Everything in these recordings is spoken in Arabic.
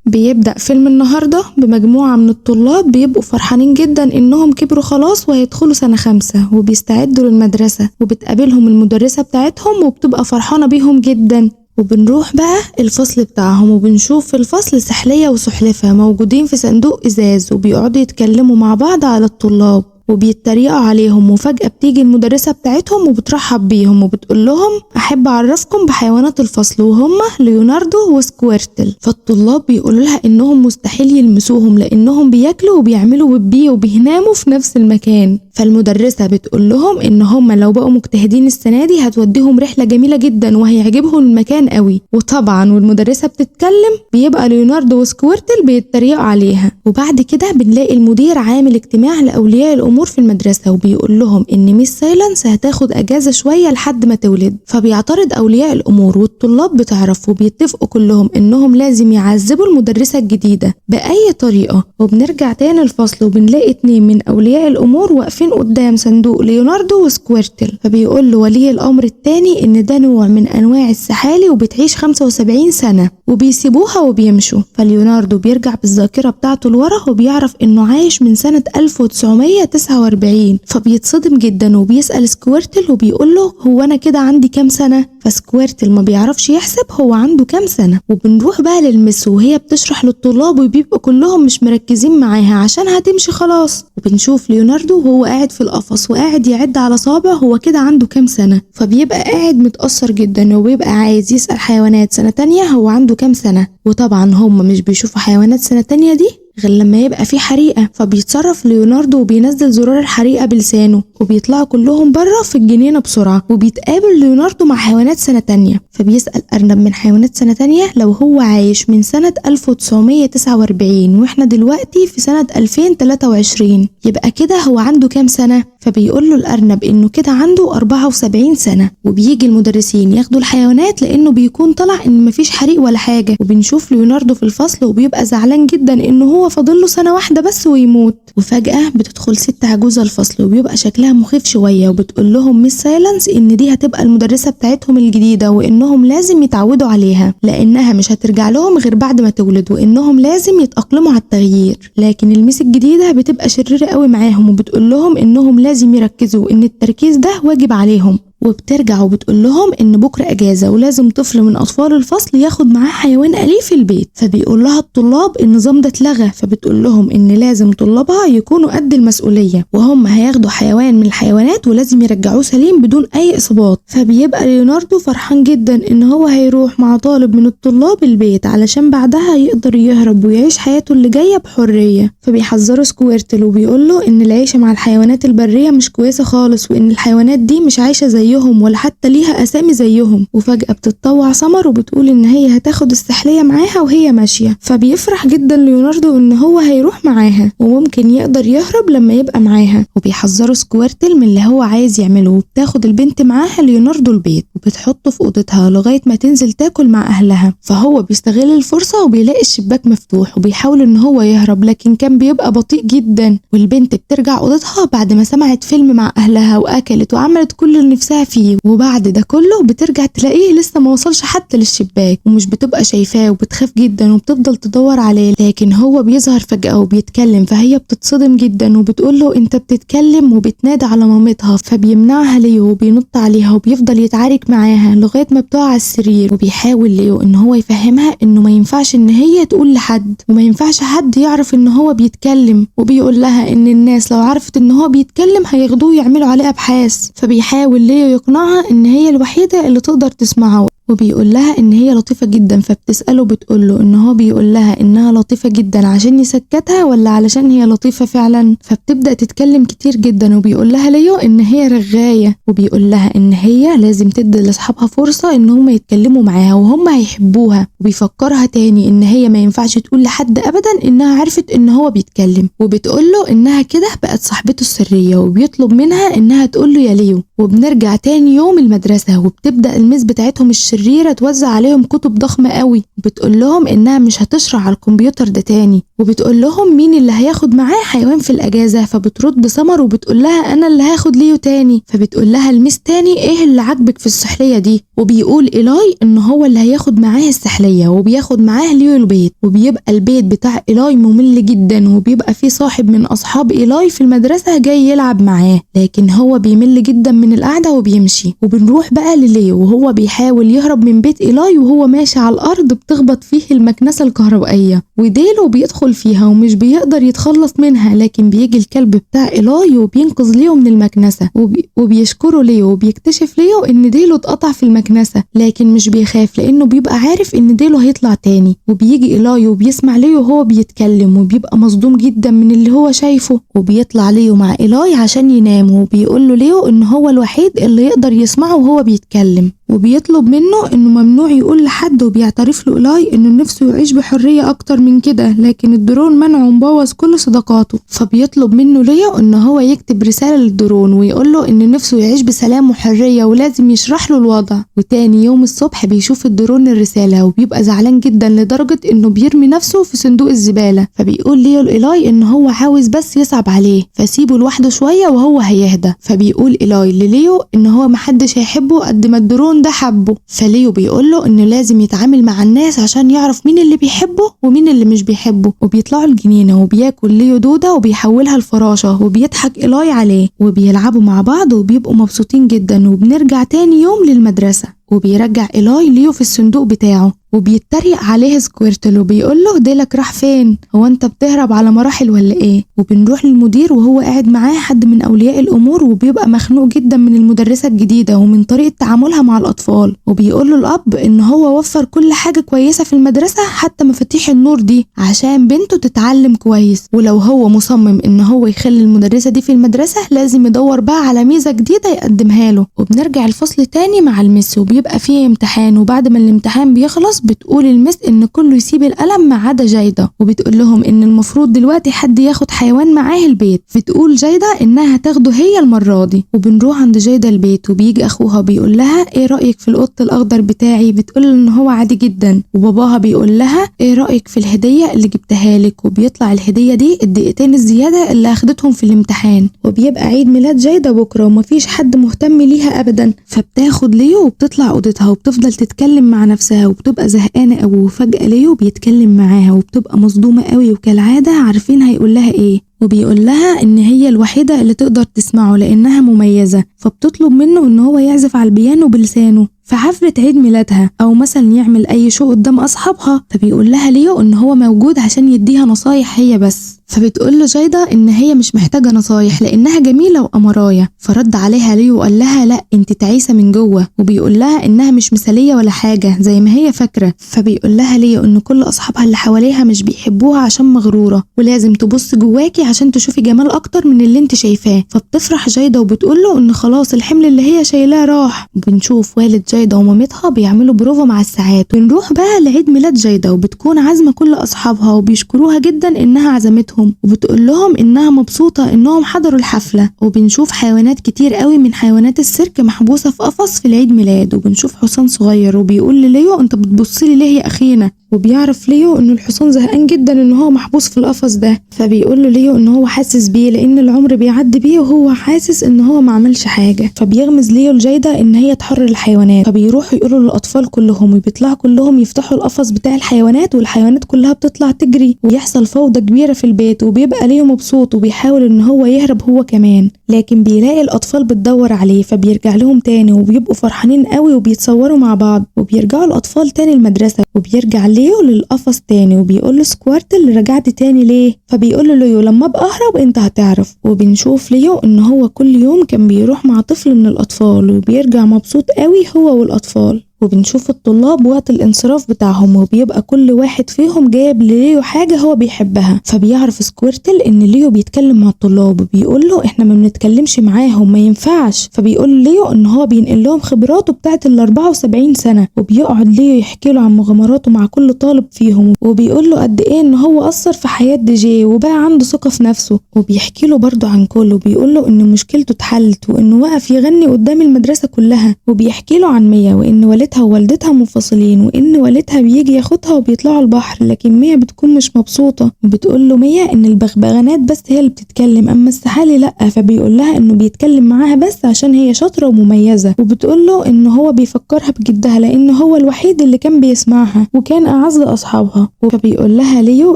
بيبدأ فيلم النهاردة بمجموعة من الطلاب بيبقوا فرحانين جدا إنهم كبروا خلاص وهيدخلوا سنة 5 وبيستعدوا للمدرسة، وبتقابلهم المدرسة بتاعتهم وبتبقى فرحانة بيهم جدا. وبنروح بقى الفصل بتاعهم وبنشوف في الفصل سحلية وسحلفة موجودين في صندوق إزاز وبيقعدوا يتكلموا مع بعض على الطلاب وبيتريقوا عليهم. وفجأة بتيجي المدرسة بتاعتهم وبترحب بيهم وبتقول لهم أحب أعرفكم بحيوانات الفصل وهم ليوناردو وسكويرتل. فالطلاب بيقولوا لها إنهم مستحيل يلمسوهم لأنهم بياكلوا وبيعملوا بيبي وبيناموا في نفس المكان. فالمدرسة بتقول لهم إن هم لو بقوا مجتهدين السنة دي هتوديهم رحلة جميلة جدا وهيعجبهم المكان قوي. وطبعا والمدرسة بتتكلم بيبقى ليوناردو وسكويرتل بيتريقوا عليها. وبعد كده بنلاقي المدير عامل اجتماع لأولياء الأمور في المدرسة وبيقول لهم إن ميس سايلنس هتاخد أجازة شوية لحد ما تولد. فبيعترض أولياء الأمور والطلاب بتعرف وبيتفقوا كلهم إنهم لازم يعذبوا المدرسة الجديدة بأي طريقة. وبنرجع تاني الفصل وبنلاقي 2 من أولياء الأمور واقفين قدام صندوق ليوناردو وسكويرتل. فبيقول له ولي الأمر التاني إن ده نوع من أنواع السحالي وبتعيش 75 سنة وبيسيبوها وبيمشوا. فليوناردو بيرجع بالذاكرة بتاعته لورا وبيعرف إنه عايش من سنة 1949. فبيتصدم جدا وبيسأل سكويرتل وبيقول له هو أنا كده عندي كام سنة؟ فسكويرتل ما بيعرفش يحسب هو عنده كام سنة. وبنروح بقى للمس وهي بتشرح للطلاب وبيبقوا كلهم مش مركزين معاها عشان هتمشي خلاص. وبنشوف ليوناردو وهو قاعد في القفص وقاعد يعد على صابع هو كده عنده كام سنة. فبيبقى قاعد متأثر جدا وبيبقى عايز يسأل حيوانات سنة تانية هو عنده كام سنة. وطبعا هم مش بيشوفوا حيوانات سنة تانية دي غير لما يبقى في حريقة. فبيتصرف ليوناردو وبينزل زرار الحريقة بلسانه وبيطلعوا كلهم بره في الجنينة بسرعة. وبيتقابل ليوناردو مع حيوانات سنة تانية. فبيسأل أرنب من حيوانات سنة تانية لو هو عايش من سنة 1949 واحنا دلوقتي في سنة 2023 يبقى كده هو عنده كام سنة؟ فبيقول له الأرنب إنه كده عنده 74 سنة. وبيجي المدرسين ياخدوا الحيوانات لأنه بيكون طلع إن مفيش حريق ولا حاجة. وبنشوف ليوناردو في الفصل وبيبقى زعلان جدا إنه هو فاضله سنة واحدة بس ويموت. وفجأة بتدخل ست عجوزة الفصل وبيبقى شكلها مخيف شوية وبتقول لهم ميس سايلنس إن دي هتبقى المدرسة بتاعتهم الجديدة وإنهم لازم يتعودوا عليها لأنها مش هترجع لهم غير بعد ما تولد وإنهم لازم يتأقلموا على التغيير. لكن الميس الجديدة بتبقى شريرة قوي معاهم وبتقول لهم إنهم لازم يركزوا إن التركيز ده واجب عليهم. وبترجع وبتقول لهم ان بكره اجازه ولازم طفل من اطفال الفصل ياخد معاه حيوان اليف في البيت. فبيقول لها الطلاب النظام ده اتلغى. فبتقول لهم ان لازم طلابها يكونوا قد المسؤوليه وهم هياخدوا حيوان من الحيوانات ولازم يرجعوه سليم بدون اي اصابات. فبيبقى ليوناردو فرحان جدا ان هو هيروح مع طالب من الطلاب البيت علشان بعدها يقدر يهرب ويعيش حياته اللي جايه بحريه. فبيحذره سكويرتل وبيقول له ان العيشه مع الحيوانات البريه مش كويسه خالص وان الحيوانات دي مش عايشه زيهم ولا حتى ليها اسامي زيهم. وفجأة بتتطوع سمر وبتقول ان هي هتاخد السحلية معاها وهي ماشية. فبيفرح جدا ليوناردو ان هو هيروح معاها وممكن يقدر يهرب لما يبقى معاها. وبيحذروا سكويرتل من اللي هو عايز يعمله. وبتاخد البنت معاها ليوناردو البيت وبتحطه في اوضتها لغاية ما تنزل تاكل مع اهلها. فهو بيستغل الفرصة وبيلاقي الشباك مفتوح وبيحاول ان هو يهرب لكن كان بيبقى بطيء جدا. والبنت بترجع اوضتها بعد ما سمعت فيلم مع اهلها واكلت وعملت كل اللي نفسها فيه. وبعد ده كله بترجع تلاقيه لسه ما وصلش حتى للشباك ومش بتبقى شايفاه وبتخاف جدا وبتفضل تدور عليه. لكن هو بيظهر فجأة وبيتكلم. فهي بتتصدم جدا وبتقول له انت بتتكلم وبتنادى على مامتها. فبيمنعها ليو وبينط عليها وبيفضل يتعارك معاها لغاية ما بتقع على السرير. وبيحاول ليو ان هو يفهمها انه ما ينفعش ان هي تقول لحد وما ينفعش حد يعرف ان هو بيتكلم. وبيقول لها ان الناس لو عرفت ان هو بيتكلم هياخدوه يعملوا عليه ابحاث. فبيحاول ليو يقنعها ان هي الوحيدة اللي تقدر تسمعه. وبيقول لها ان هي لطيفة جدا. فبتسأله بتقول له ان هو بيقول لها انها لطيفة جدا عشان يسكتها ولا علشان هي لطيفة فعلا. فبتبدأ تتكلم كتير جدا وبيقول لها ليو ان هي رغاية. وبيقول لها ان هي لازم تدي لاصحابها فرصة ان هم يتكلموا معاها وهم هيحبوها. وبيفكرها تاني ان هي ما ينفعش تقول لحد ابدا انها عرفت ان هو بيتكلم. وبتقول له انها كده بقت صاحبته السرية وبيطلب منها انها تقول له يا ليو. وبنرجع تاني يوم المدرسة وبتبدأ الميس بتاعتهم الشريرة توزع عليهم كتب ضخمة قوي. بتقول لهم انها مش هتشرح على الكمبيوتر ده تاني وبتقول لهم مين اللي هياخد معاه حيوان في الأجازة، فبترد سمر وبتقول لها أنا اللي هاخد ليو تاني. فبتقول لها الميس تاني إيه اللي عاجبك في السحلية دي؟ وبيقول إيلاي إن هو اللي هياخد معاه السحلية وبياخد معاه ليو البيت. وبيبقى البيت بتاع إيلاي ممل جدا، وبيبقى فيه صاحب من أصحاب إيلاي في المدرسة جاي يلعب معاه، لكن هو بيمل جدا من القعدة وبيمشي. وبنروح بقى لليو وهو بيحاول يهرب من بيت إيلاي، وهو ماشي على الأرض بتخبط فيه المكنسة الكهربائية وديله بيدخل فيها ومش بيقدر يتخلص منها، لكن بيجي الكلب بتاع إيلاي وبينقذ ليو من المكنسة وبيشكره ليو، وبيكتشف ليو إن ديله اتقطع في المكنسة، لكن مش بيخاف لأنه بيبقى عارف إن ديله هيطلع تاني. وبيجي إيلاي وبيسمع ليو وهو بيتكلم وبيبقى مصدوم جدا من اللي هو شايفه، وبيطلع ليو مع إيلاي عشان ينام، وبيقول له ليو إن هو الوحيد اللي يقدر يسمعه وهو بيتكلم، وبيطلب منه إنه ممنوع يقول لحد، وبيعترف له إيلاي إنه نفسه يعيش بحرية أكتر من كده، لكن الدرون منعه ومبوظ كل صداقاته. فبيطلب منه ليو إن هو يكتب رسالة للدرون ويقول له إن نفسه يعيش بسلام وحرية ولازم يشرح له الوضع. وتاني يوم الصبح بيشوف الدرون الرسالة وبيبقى زعلان جدا لدرجة إنه بيرمي نفسه في صندوق الزبالة. فبيقول ليو لإيلاي إن هو عاوز بس يصعب عليه فسيبه لوحده شوية وهو هيهدى. فبيقول إيلاي لليو إن هو محدش هيحبه قد ما الدرون ده حبه. فليو بيقول له إنه لازم يتعامل مع الناس عشان يعرف مين اللي بيحبه ومين اللي مش بيحبه. وبيطلعوا الجنينة وبياكل ليو دودة وبيحولها لفراشة، وبيضحك إيلاي عليه وبيلعبوا مع بعض وبيبقوا مبسوطين جدا. وبنرجع تاني يوم للمدرسة وبيرجع إيلاي ليو في الصندوق بتاعه، وبيتريق عليه سكويرتل وبيقول له ديلك راح فين؟ هو انت بتهرب على مراحل ولا ايه؟ وبنروح للمدير وهو قاعد معاه حد من اولياء الامور، وبيبقى مخنوق جدا من المدرسة الجديدة ومن طريقة تعاملها مع الاطفال. وبيقول له الاب ان هو وفر كل حاجة كويسة في المدرسة حتى مفاتيح النور دي عشان بنته تتعلم كويس، ولو هو مصمم ان هو يخلي المدرسة دي في المدرسة لازم يدور بقى على ميزة جديدة يقدمها له. وبنرجع الفصل تاني مع المس وبيبقى فيه امتحان، وبعد ما الامتحان بيخلص بتقول المس ان كله يسيب القلم ما عدا جايدة، وبتقول لهم ان المفروض دلوقتي حد ياخد حيوان معاه البيت. بتقول جايدة انها هتاخده هي المرة دي. وبنروح عند جايدة البيت وبيجي اخوها بيقول لها ايه رأيك في القط الاخضر بتاعي؟ بتقول ان هو عادي جدا. وباباها بيقول لها ايه رأيك في الهدية اللي جبتها لك؟ وبيطلع الهدية دي الدقيقتين الزيادة اللي اخدتهم في الامتحان. وبيبقى عيد ميلاد جايدة بكرة ومفيش حد مهتم ليها ابدا، فبتاخد ليو وبتطلع اوضتها وبتفضل تتكلم مع نفسها وبتبقى زهقانة قوي. وفجأة ليو بيتكلم معاها وبتبقى مصدومة قوي، وكالعادة عارفين هيقول لها ايه، وبيقول لها ان هي الوحيدة اللي تقدر تسمعه لانها مميزة. فبتطلب منه ان هو يعزف على البيانو بلسانه في حفلة عيد ميلادها او مثلا يعمل اي شو قدام اصحابها. فبيقول لها ليو ان هو موجود عشان يديها نصايح هي بس. فبتقول له جايدة ان هي مش محتاجة نصايح لانها جميلة وامراية. فرد عليها ليو وقال لها لا انت تعيسة من جوه، وبيقول لها انها مش مثالية ولا حاجة زي ما هي فاكرة. فبيقول لها ليو ان كل اصحابها اللي حواليها مش بيحبوها عشان مغرورة، ولازم تبص جواكي عشان تشوفي جمال اكتر من اللي انت شايفاه. فبتفرح جايدة وبتقول له ان خلاص الحمل اللي هي شايلاه راح. بنشوف والد جايدة ومامتها بيعملوا بروفا مع الساعات. بنروح بقى لعيد ميلاد جايدة وبتكون عازمة كل اصحابها وبيشكروها جدا انها عزمتهم، وبتقول لهم انها مبسوطة انهم حضروا الحفلة. وبنشوف حيوانات كتير قوي من حيوانات السيرك محبوسة في قفص في العيد ميلاد. وبنشوف حصان صغير وبيقول لليو انت بتبصلي ليه يا اخينا؟ وبيعرف ليو ان الحصان زهقان جدا ان هو محبوس في القفص ده. فبيقول له ليو ان هو حاسس بيه لان العمر بيعدي بيه وهو حاسس ان هو ما عملش حاجه. فبيغمز ليو لجايدة ان هي تحرر الحيوانات. فبيروحوا يقولوا للاطفال كلهم وبيطلعوا كلهم يفتحوا القفص بتاع الحيوانات، والحيوانات كلها بتطلع تجري ويحصل فوضى كبيره في البيت. وبيبقى ليو مبسوط وبيحاول ان هو يهرب هو كمان، لكن بيلاقي الاطفال بتدور عليه فبيرجع لهم تاني وبيبقوا فرحانين قوي وبيتصوروا مع بعض. وبيرجعوا الاطفال تاني المدرسه وبيرجع ليو للقفص تاني وبيقول له سكوارتل رجعت تاني ليه؟ فبيقول له ليو لما ابقى اهرب انت هتعرف. وبنشوف ليو ان هو كل يوم كان بيروح مع طفل من الاطفال وبيرجع مبسوط قوي هو والاطفال. وبنشوف الطلاب وقت الانصراف بتاعهم وبيبقى كل واحد فيهم جايب لليو حاجة هو بيحبها. فبيعرف سكويرتل ان ليو بيتكلم مع الطلاب وبيقول له احنا ما بنتكلمش معاهم ما ينفعش. فبيقول ليو ان هو بينقل لهم خبراته بتاعت ال 74 سنة، وبيقعد ليو يحكي له عن مغامراته مع كل طالب فيهم، وبيقول له قد ايه ان هو اثر في حياة دي جي وبقى عنده ثقة في نفسه. وبيحكي له برضه عن كله وبيقول له ان مشكلته اتحلت وانه وقف يغني قدام المدرسة كلها. وبيحكي له عن ميا وان والدته والدتها ووالدتها منفصلين وان والدها بيجي ياخدها وبيطلعوا البحر، لكن ميا بتكون مش مبسوطة وبتقول له ميا ان البغبغانات بس هي اللي بتتكلم اما السحالي لا، فبيقول لها انه بيتكلم معاها بس عشان هي شاطرة ومميزة، وبتقول له ان هو بيفكرها بجدها لان هو الوحيد اللي كان بيسمعها وكان اعز اصحابها. فبيقول لها ليو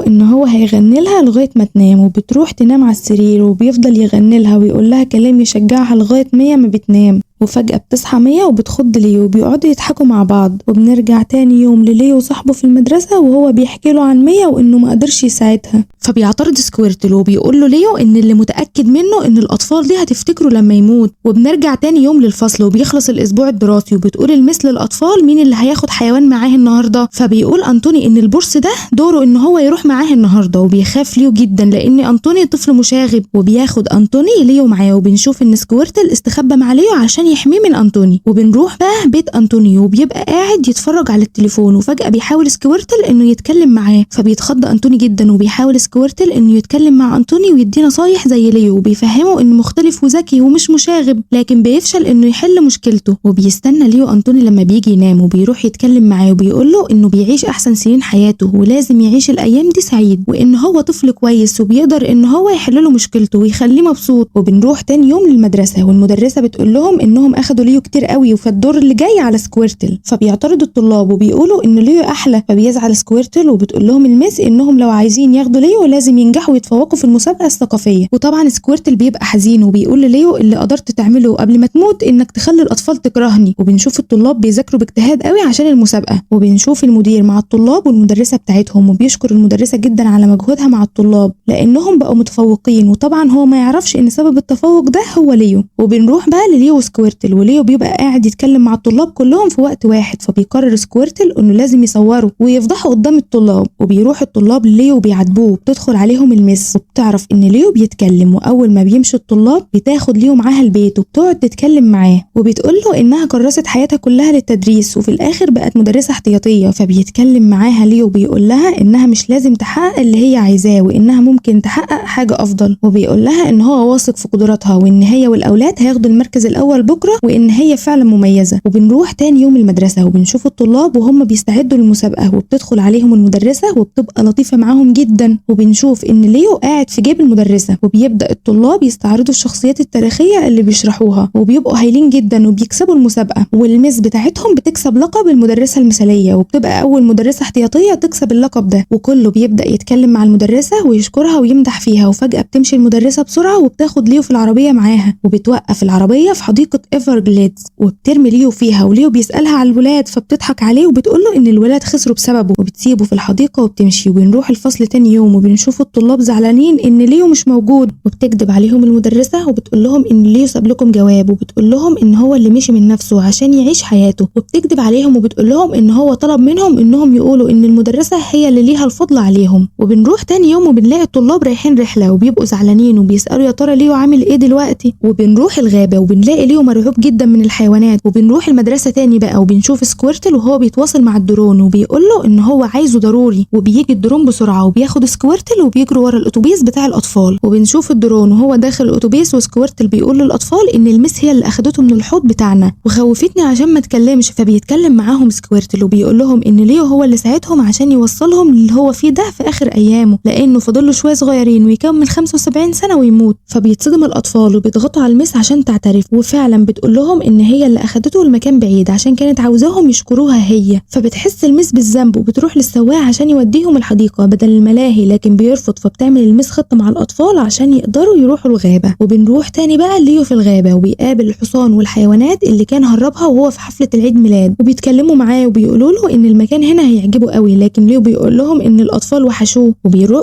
ان هو هيغني لها لغاية ما تنام، وبتروح تنام على السرير وبيفضل يغني لها ويقول لها كلام يشجعها لغاية ميا ما بتنام. وفجأة بتصحى ميا وبتخض ليو وبيقعدوا يضحكوا مع بعض. وبنرجع تاني يوم لليو وصاحبه في المدرسة وهو بيحكي له عن ميا وانه ما قدرش يساعدها، فبيعترض سكويرتل وبيقول له ليو ان اللي متأكد منه ان الاطفال دي هتفتكره لما يموت. وبنرجع تاني يوم للفصل وبيخلص الاسبوع الدراسي وبتقول المس للاطفال مين اللي هياخد حيوان معاه النهارده، فبيقول انطوني ان البورس ده دوره ان هو يروح معاه النهارده، وبيخاف ليو جدا لان انطوني طفل مشاغب، وبياخد انطوني ليو معاه. وبنشوف ان سكويرتل استخبى مع ليو عشان يحميه من انطوني. وبنروح بقى بيت انطوني وبيبقى قاعد يتفرج على التليفون، وفجأة بيحاول سكويرتل انه يتكلم معاه، فبيتخض انطوني جدا وبيحاول سكويرتل انه يتكلم مع انطوني ويدي نصايح زي ليو وبيفهمه انه مختلف وذكي ومش مشاغب، لكن بيفشل انه يحل مشكلته. وبيستنى ليو انطوني لما بيجي ينام وبيروح يتكلم معاه وبيقول له انه بيعيش احسن سنين حياته ولازم يعيش الايام دي سعيد، وان هو طفل كويس وبيقدر ان هو يحل له مشكلته ويخليه مبسوط. وبنروح تاني يوم للمدرسة والمدرسة بتقول لهم انهم اخدوا ليو كتير قوي وفي الدور اللي جاي على سكويرتل، فبيعترض الطلاب وبيقولوا ان ليو احلى، فبيزعل سكويرتل وبتقول لهم المس انهم لو عايزين ياخدوا ليو لازم ينجحوا ويتفوقوا في المسابقة الثقافية. وطبعا سكويرتل بيبقى حزين وبيقول لليو اللي قدرت تعمله قبل ما تموت انك تخلي الاطفال تكرهني. وبنشوف الطلاب بيذاكروا باجتهاد قوي عشان المسابقة، وبنشوف المدير مع الطلاب والمدرسة بتاعتهم وبيشكر المدرسة جدا على مجهودها مع الطلاب لانهم بقوا متفوقين، وطبعا هو ما يعرفش ان سبب التفوق ده هو ليو. وبنروح بقى لليو وسكويرتل وليو بيبقى قاعد يتكلم مع الطلاب كلهم في وقت واحد، فبيقرر سكويرتل انه لازم يصوروا ويفضحوا قدام الطلاب. وبيروح الطلاب لليو وبيعاتبوه وبتدخل عليهم المس وبتعرف ان ليو بيتكلم، واول ما بيمشي الطلاب بتاخد ليو معاها البيت وبتقعد تتكلم معاه وبتقول له انها كرست حياتها كلها للتدريس وفي الاخر بقت مدرسة احتياطية. فبيتكلم معاها ليو وبيقول لها انها مش لازم تحقق اللي هي عايزاه وانها ممكن تحقق حاجة افضل، وبيقول لها ان هو واثق في قدراتها وان هي والاولاد هياخدوا المركز الاول بكرة وان هي فعلا مميزة. وبنروح تاني يوم المدرسة وبنشوف الطلاب وهم بيستعدوا للمسابقة وبتدخل عليهم المدرسة وبتبقى لطيفة معاهم جدا. وبنشوف ان ليو قاعد في جيب المدرسة وبيبدأ الطلاب يستعرضوا الشخصيات التاريخية اللي بيشرحوها وبيبقوا هايلين جدا وبيكسبوا المسابقة، والمس بتاعتهم بتكسب لقب المدرسة المثالية وبتبقى اول مدرسة احتياطية تكسب اللقب ده. وكله بيبدأ يتكلم مع المدرسة ويشكرها ويمدح فيها، وفجأة بتمشي المدرسة بسرعة وبتاخد ليو في العربية معاها وبتوقف العربية في حديقة ايفرجليدز وبترمي ليو فيها، وليو بيسألها على الولاد فبتضحك عليه وبتقول له ان الولاد خسروا بسببه وبتسيبه في الحديقة وبتمشي. وبنروح الفصل تاني يوم وبنشوف الطلاب زعلانين ان ليو مش موجود، وبتكذب عليهم المدرسة وبتقول لهم ان ليو ساب لكم جواب وبتقول لهم ان هو اللي مشي من نفسه عشان يعيش حياته، وبتكذب عليهم وبتقول لهم ان هو طلب منهم انهم يقولوا ان المدرسة هي اللي ليها الفضل عليهم. وبنروح تاني يوم وبنلاقي الطلاب رايحين رحلة وبيبقوا زعلانين وبيسألوا يا ترى ليو عامل ايه دلوقتي. وبنروح الغابة وبنلاقي ليو مرعوب جدا من الحيوانات. وبنروح المدرسة تاني بقى وبنشوف سكويرتل وهو بيتواصل مع الدرون وبيقول له ان هو عايزه ضروري، وبيجي الدرون بسرعة وبياخد سكويرتل وبيجروا ورا الاتوبيس بتاع الاطفال. وبنشوف الدرون وهو داخل الاتوبيس وسكويرتل بيقول للاطفال ان المس هي اللي اخدته من الحوض بتاعنا وخوفتني عشان ما اتكلمش، فبيتكلم معاهم سكويرتل وبيقول لهم ان ليو هو اللي ساعدهم عشان يوصلهم للي هو فيه ده في اخر ايامه لانه فاضل له شويه صغيرين ويكمل 75 سنه ويموت. فبيتصدم الاطفال وبيضغطوا على المس عشان تعترف، وفعلا بتقول لهم ان هي اللي اخدته لمكان بعيد عشان كانت عاوزاهم يشكروها هي. فبتحس المس بالذنب وبتروح للسواق عشان يوديهم الحديقه بدل الملاهي، لكن بيرفض. فبتعمل المس خطه مع الاطفال عشان يقدروا يروحوا الغابه. وبنروح تاني بقى ليو في الغابه وبيقابل الحصان والحيوانات اللي كان هربها وهو في حفله العيد ميلاد، وبيتكلموا معاه وبيقولوا له ان المكان هنا هيعجبه قوي، لكن ليو بيقول لهم ان الاطفال وحشوه.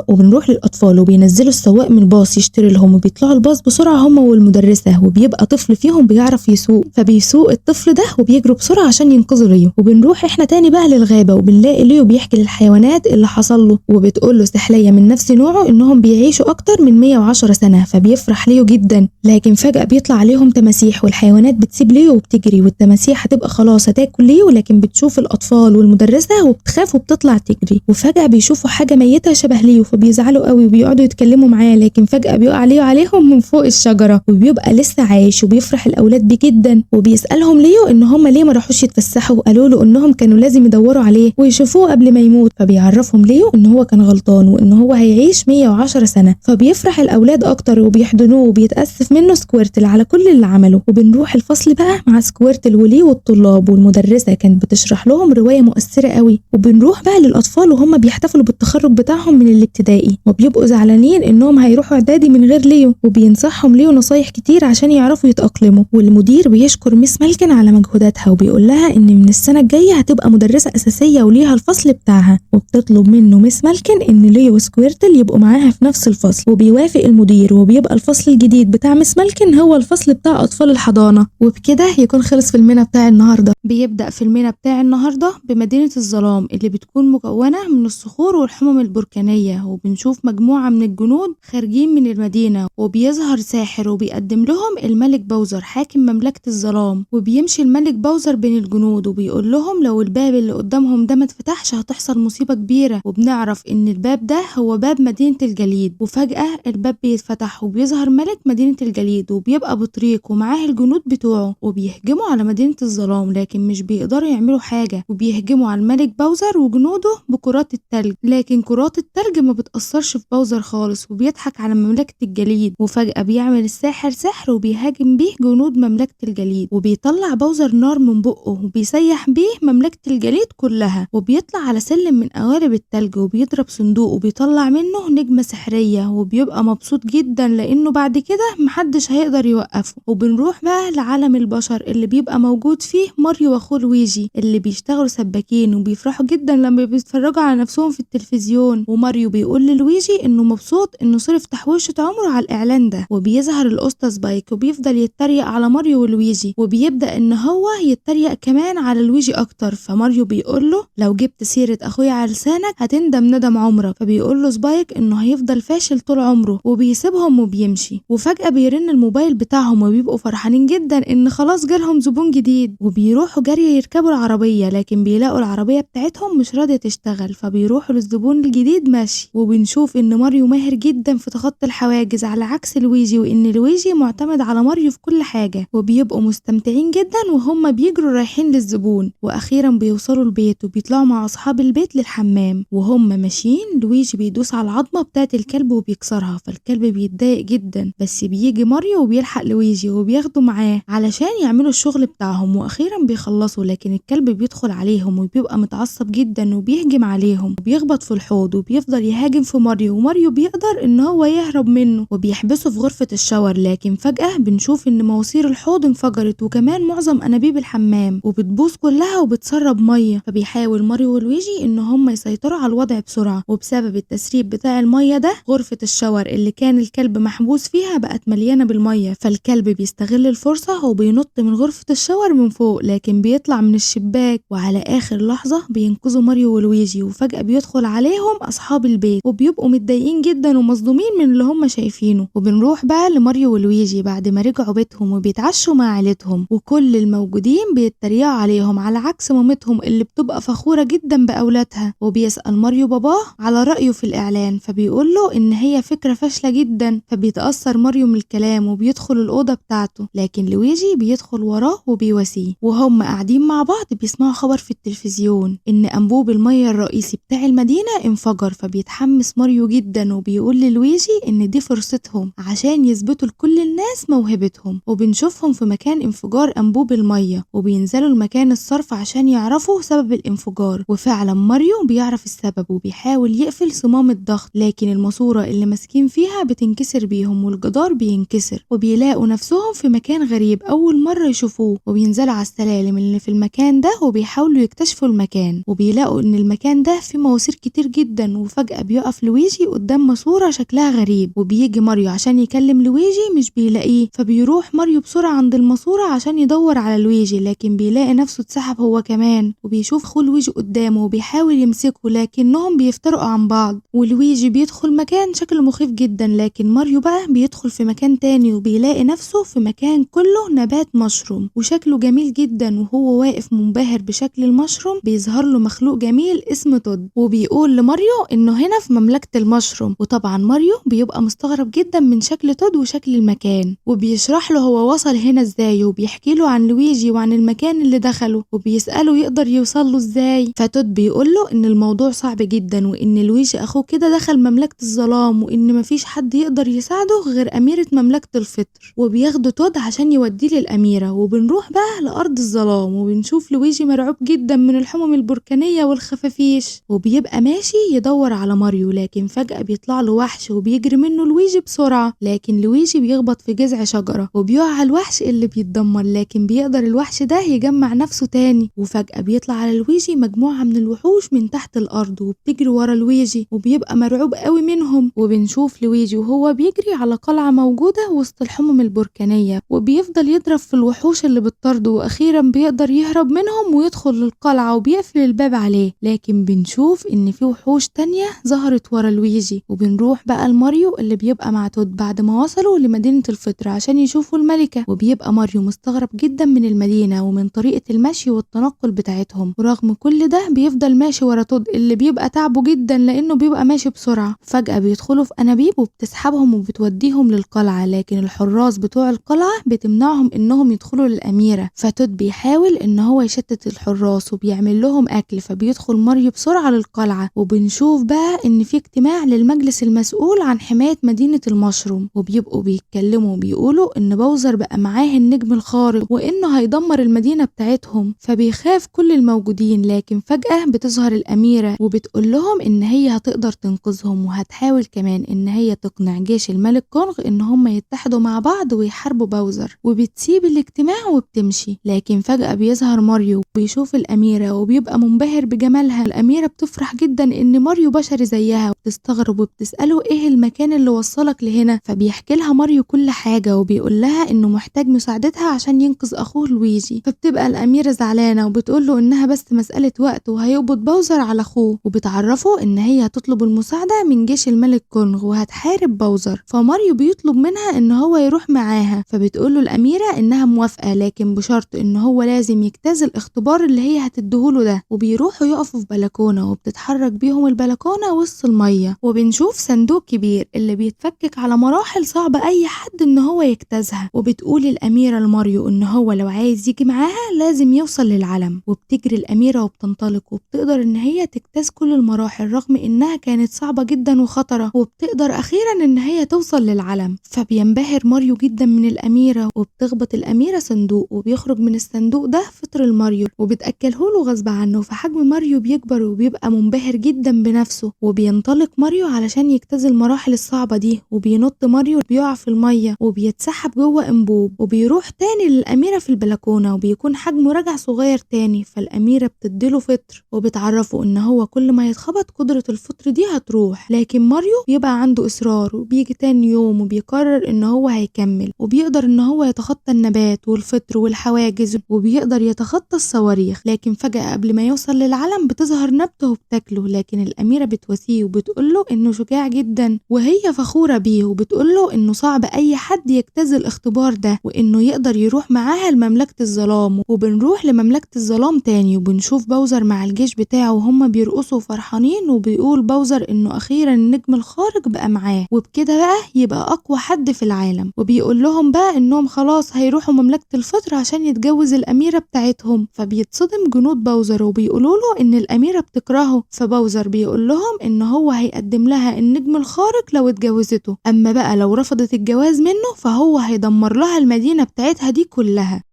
وبنروح للاطفال وبينزلوا السواق من الباص يشتري لهم، وبيطلعوا الباص بسرعه هم والمدرسه، وبيبقى طفل فيهم بيعرف يسوق فبيسوق الطفل ده وبيجروا بسرعه عشان ينقذوا ليو. وبنروح احنا تاني بقى للغابه وبنلاقي ليو بيحكي للحيوانات اللي حصل له، وبتقول له سحليه من نفس نوعه انهم بيعيشوا اكتر من 110 سنه، فبيفرح ليو جدا. لكن فجاه بيطلع عليهم تماسيح والحيوانات بتسيب ليو وبتجري، والتماسيح هتبقى خلاص هتاكل ليو، لكن بتشوف الاطفال والمدرسه وبتخاف وبتطلع تجري. وفجاه بيشوفوا حاجه ميته شبه ليو فبيزعلوا قوي وبيقعدوا يتكلموا معاه، لكن فجاه بيقع ليو عليهم من فوق الشجره وبيبقى لسه عايش، وبيفرح الاولاد معجب بيه جدا، وبيسألهم ليو ان هم ليه ما راحوش يتفسحوا، قالوا له انهم كانوا لازم يدوروا عليه ويشوفوه قبل ما يموت. فبيعرفهم ليو ان هو كان غلطان وان هو هيعيش 110 سنة. فبيفرح الاولاد اكتر وبيحضنوه وبيتأسف منه سكويرتل على كل اللي عمله. وبنروح الفصل بقى مع سكويرتل وليو والطلاب، والمدرسة كانت بتشرح لهم رواية مؤثرة قوي. وبنروح بقى للاطفال وهم بيحتفلوا بالتخرج بتاعهم من الابتدائي، وبيبقوا زعلانين انهم هيروحوا اعدادي من غير ليو، وبينصحهم ليو نصايح كتير عشان يعرفوا يتأقلموا. والمدير بيشكر ميس مالكن على مجهوداتها وبيقول لها ان من السنة الجاية هتبقى مدرسة اساسية وليها الفصل بتاعها. وبتطلب منه ميس مالكن ان ليو وسكويرتل يبقوا معاها في نفس الفصل، وبيوافق المدير وبيبقى الفصل الجديد بتاع ميس مالكن هو الفصل بتاع اطفال الحضانة. وبكده يكون خلص فيلمنا بتاع النهارده. بيبدأ فيلمنا بتاع النهارده بمدينة الظلام اللي بتكون مكونة من الصخور والحمم البركانية، وبنشوف مجموعة من الجنود خارجين من المدينة، وبيظهر ساحر وبيقدم لهم الملك باوزر حاكم مملكة الظلام. وبيمشي الملك باوزر بين الجنود وبيقول لهم لو الباب اللي قدامهم ده ما اتفتحش هتحصل مصيبة كبيرة. وبنعرف ان الباب ده هو باب مدينة الجليد، وفجأة الباب بيتفتح وبيظهر ملك مدينة الجليد وبيبقى بطريق ومعاه الجنود بتوعه، وبيهجموا على مدينة الظلام لكن مش بيقدروا يعملوا حاجة، وبيهجموا على الملك باوزر وجنوده بكرات التلج، لكن كرات التلج ما بتأثرش في باوزر خالص وبيضحك على مملكة الجليد. وفجأة بيعمل الساحر سحر وبيهاجم بيه جنود مملكة الجليد، وبيطلع باوزر نار من بقه وبيسيح بيه مملكة الجليد كلها، وبيطلع على سلم من قوالب التلج وبيضرب صندوق وبيطلع منه نجمة سحرية، وبيبقى مبسوط جدا لأنه بعد كده محدش هيقدر يوقفه. وبنروح بقى لعالم البشر اللي بيبقى موجود فيه ماريو واخوه لويجي اللي بيشتغلوا سباكين، وبيفرحوا جدا لما بيتفرجوا على نفسهم في التلفزيون. وماريو بيقول للويجي انه مبسوط انه صرف تحويشة عمره على الاعلان ده. وبيظهر الاسطى سبايك وبيفضل يتريق على ماريو ولويجي، وبيبدأ ان هو يتريق كمان على لويجي اكتر. فماريو بيقول له لو جبت سيرة اخويا على لسانك هتندم ندم عمرك. فبيقول له سبايك انه هيفضل فاشل طول عمره، وبيسيبهم وبيمشي. وفجأة بيرن الموبايل بتاعهم وبيبقوا فرحانين جدا ان خلاص جالهم زبون جديد، وبيروحوا جري يركبوا العربية لكن بيلاقوا العربية بتاعتهم مش راضية تشتغل. فبيروحوا للزبون الجديد ماشي. وبنشوف ان ماريو ماهر جدا في تخطي الحواجز على عكس لويجي، وان لويجي معتمد على ماريو في كل حاجة. وبيبقوا مستمتعين جدا وهم بيجروا رايحين للزبون. واخيرا بيوصلوا البيت وبيطلعوا مع اصحاب البيت للحمام. وهم ماشيين لويجي بيدوس على العظمة بتاعت الكلب وبيكسرها، فالكلب بيتضايق جدا. بس بيجي ماريو وبيلحق لويجي وبياخده معاه علشان يعملوا الشغل بتاعهم. واخيرا بيخلصوا لكن الكلب بيدخل عليهم وبيبقى متعصب جدا وبيهجم عليهم وبيخبط في الحوض وبيفضل يهاجم في ماريو، وماريو بيقدر ان هو يهرب منه وبيحبسه في غرفة الشاور. لكن فجأة بنشوف ان مواسير الحوض انفجرت وكمان معظم انابيب الحمام وبتبوظ كلها وبتسرب مية. فبيحاول ماريو ولويجي ان هم يسيطروا على الوضع بسرعة، وبسبب التسريب بتاع المية ده غرفة الشاور اللي كان الكلب محبوس فيها بقت مليانة بالمية. فالكلب بيستغل الفرصة وبينط من غرفة الشاور من فوق لكن بيطلع من الشباك. وعلى اخر لحظة بينقذوا ماريو ولويجي، وفجأة بيدخل عليهم اصحاب البيت وبيبقوا متضايقين جدا ومصدومين من اللي هم شايفينه. وبنروح بقى لماريو ولويجي بعد ما رجعوا بيتهم وبيتعشوا مع عيلتهم، وكل الموجودين بيتريقوا عليهم على عكس مامتهم اللي بتبقى فخورة جدا باولادها. وبيسأل ماريو باباه على رأيه في الاعلان، فبيقول له ان هي فكرة فاشلة جدا. فبيتأثر ماريو من الكلام وبيدخل الأوضة بتاعته، لكن لويجي بيدخل وراه وبيواسيه. وهم قاعدين مع بعض بيسمعوا خبر في التلفزيون ان انبوب المية الرئيسي بتاع المدينة انفجر. فبيتحمس ماريو جدا وبيقول للويجي ان دي فرصتهم عشان يثبتوا لكل الناس موهبتهم. وبنشوفهم في مكان انفجار انبوب المية وبينزلوا المكان الصرف عشان يعرفوا سبب الانفجار. وفعلا ماريو بيعرف السبب وبيحاول يقفل صمام الضغط، لكن الماسورة اللي ماسكين فيها بتنكسر بيهم والجدار بينكسر. وبيلاقوا نفسهم في مكان غريب اول مرة يشوفوه، وبينزلوا على السلالم اللي في المكان ده وبيحاولوا يكتشفوا المكان. وبيلاقوا ان المكان ده فيه مواسير كتير جدا. وفجأة بيقف لويجي قدام ماسورة شكلها غريب، وبيجي ماريو عشان يكلم لويجي مش بيلاقيه. فبيروح ماريو بسرعة عند الماسورة عشان يدور على لويجي، لكن بيلاقي نفسه اتسحب هو كمان. وبيشوف اخوه لويجي قدامه وبيحاول يمسكه لكنهم بيفترقوا عن بعض. ولويجي بيدخل مكان شكله مخيف جدا، لكن ماريو بقى بيدخل في مكان تاني وبيلاقي نفسه في مكان كله نبات مشروم وشكله جميل جدا. وهو واقف منبهر بشكل المشروم بيظهر له مخلوق جميل اسمه تود، وبيقول لماريو انه هنا في مملكة المشروم. وطبعا ماريو بيبقى مستغرب جدا من شكل تود وشكل المكان، وبيشرح له هو وصل هنا ازاي، وبيحكي له عن لويجي وعن المكان اللي دخله، وبيسأله يقدر يوصل له ازاي. فتود بيقول له ان الموضوع صعب جدا، وان لويجي اخوه كده دخل مملكة الظلام، وان مفيش حد يقدر يساعده غير اميرة مملكة الفطر. وبياخده تود عشان يوديه للاميرة، وبنروح بقى لارض الظلام وبنشوف لويجي مرعوب جدا من الحمم البركانية والخفافيش، وبيبقى ماشي يدور على ماريو، لكن فجأة بيطلع له وحش وبيجري منه لويجي بسرعة، لكن لويجي بيخبط في جذع شجرة وبيقع على الوحش اللي بيتدمر، لكن بيقدر الوحش ده يجمع نفسه تاني. وفجأة بيطلع على لويجي مجموعة من الوحوش من تحت الأرض وبتجري ورا لويجي، وبيبقى مرعوب قوي منهم. وبنشوف لويجي وهو بيجري على قلعة موجودة وسط الحمم البركانية، وبيفضل يضرب في الوحوش اللي بتطارده، وأخيرا بيقدر يهرب منهم ويدخل للقلعة وبيقفل الباب عليه. لكن بنشوف إن في وحوش تانية ظهرت ورا لويجي. وبنروح بقى لماريو اللي بيبقى مع تود بعد ما وصلوا لمدينة الفطر عشان يشوفوا الملكة، وبيبقى ماريو مستغرب جدا من المدينة ومن طريقة المشي والتنقل بتاعتهم، ورغم كل ده بيفضل ماشي ورا تود اللي بيبقى تعبه جدا لأنه بيبقى ماشي بسرعة. فجأة بيدخلوا في أنابيب وبتسحبهم وبتوديهم للقلعة، لكن الحراس بتوع القلعة بتمنعهم إنهم يدخلوا للأميرة. فتود بيحاول إن هو يشتت الحراس وبيعمل لهم أكل، فبيدخل ماريو بسرعة للقلعة. وبنشوف بقى إن في اجتماع للمجلس المسؤول عن حماية مدينة المشروم، وبيبقوا بيتكلموا وبيقولوا إن باوزر بقى معاه النجم الخارق وإنه هيدمر المدينة بتاعتهم. فبيخاف كل الموجودين، لكن فجأة بتظهر الأميرة وبتقول لهم إن هي هتقدر تنقذهم، وهتحاول كمان إن هي تقنع جيش الملك كونغ إن هم يتحدوا مع بعض ويحاربوا باوزر. وبتسيب الاجتماع وبتمشي، لكن فجأة بيظهر ماريو وبيشوف الأميرة وبيبقى منبهر بجمالها. الأميرة بتفرح جدا إن ماريو بشري زيها، وبتستغرب وبتسأله إيه المكان اللي وصلك لهنا. فبيحكي لها ماريو كل حاجة وبيقول لها إنه محتاج مساعدتها عشان ينقذ أخوه لويجي. فبتبقى الأميرة زعلانة وبتقول له إنها بس مسألة وقت وهيقبض باوزر على أخوه، وبتعرفه إن هي هتطلب المساعدة من جيش الملك كونغ وهتحارب باوزر. فماريو بيطلب منها إن هو يروح معاها، فبتقول له الأميرة إنها موافقة، لكن بشرط إن هو لازم يجتاز الاختبار اللي هي هتديهوله ده. وبيروحوا يقفوا في بلكونة وبتتحرك بيهم البلكونة وسط المية، وبنشوف صندوق كبير اللي بيتفكك على مراحل صعبة أي حد إن هو يجتازها. وبتقول الأميرة لماريو إن هو لو عايز يجي معاها لازم يوصل للعلم. وبتجري الأميرة وبتنطلق وبتقدر إن هي تجتاز كل المراحل رغم إنها كانت صعبة جدا وخطرة، وبتقدر أخيرا إن هي توصل للعلم. فبينبهر ماريو جدا من الأميرة، وبتخبط الأميرة صندوق وبيخرج من الصندوق ده فطر الماريو وبتأكله له غصب عنه. فحجم ماريو بيكبر وبيبقى منبهر جدا بنفسه، وبينطلق ماريو علشان يجتاز المراحل الصعبة دي. وبينط ماريو بيقع في المية وبيتسحب جوه انبوب، وبيروح تاني للأميرة في البلكونة وبيكون حجمه رجع صغير تاني. فالأميرة بتديله فطر وبتعرفه ان هو كل ما يتخبط قدرة الفطر دي هتروح، لكن ماريو بيبقى عنده إصرار وبيجي تاني يوم وبيقرر ان هو هيكمل، وبيقدر ان هو يتخطى النبات والفطر والحواجز وبيقدر يتخطى الصواريخ. لكن فجأة قبل ما يوصل للعلم بتظهر نبتة وبتاكله، لكن الأميرة بتواسيه وبتقوله انه شجاع جدا وهي فخورة بيه، وبتقوله انه صعب اي حد يجتاز الاختبار ده وانه يقدر يروح معاها لمملكة الظلام. وبنروح لمملكة الظلام تاني وبنشوف باوزر مع الجيش بتاعه وهم بيرقصوا فرحانين، وبيقول باوزر انه اخيرا النجم الخارق بقى معاه وبكده بقى يبقى اقوى حد في العالم. وبيقول لهم بقى انهم خلاص هيروحوا مملكة الفطر عشان يتجوز الاميرة بتاعتهم. فبيتصدم جنود باوزر وبيقولوا له ان الاميرة بتكرهه، فباوزر بيقول لهم ان هو هيقدم لها النجم الخارق لو اتجوزته، اما بقى لو رفضت الجواز منه فهو هيدمر لها المدينة بتاعتها دي كلها.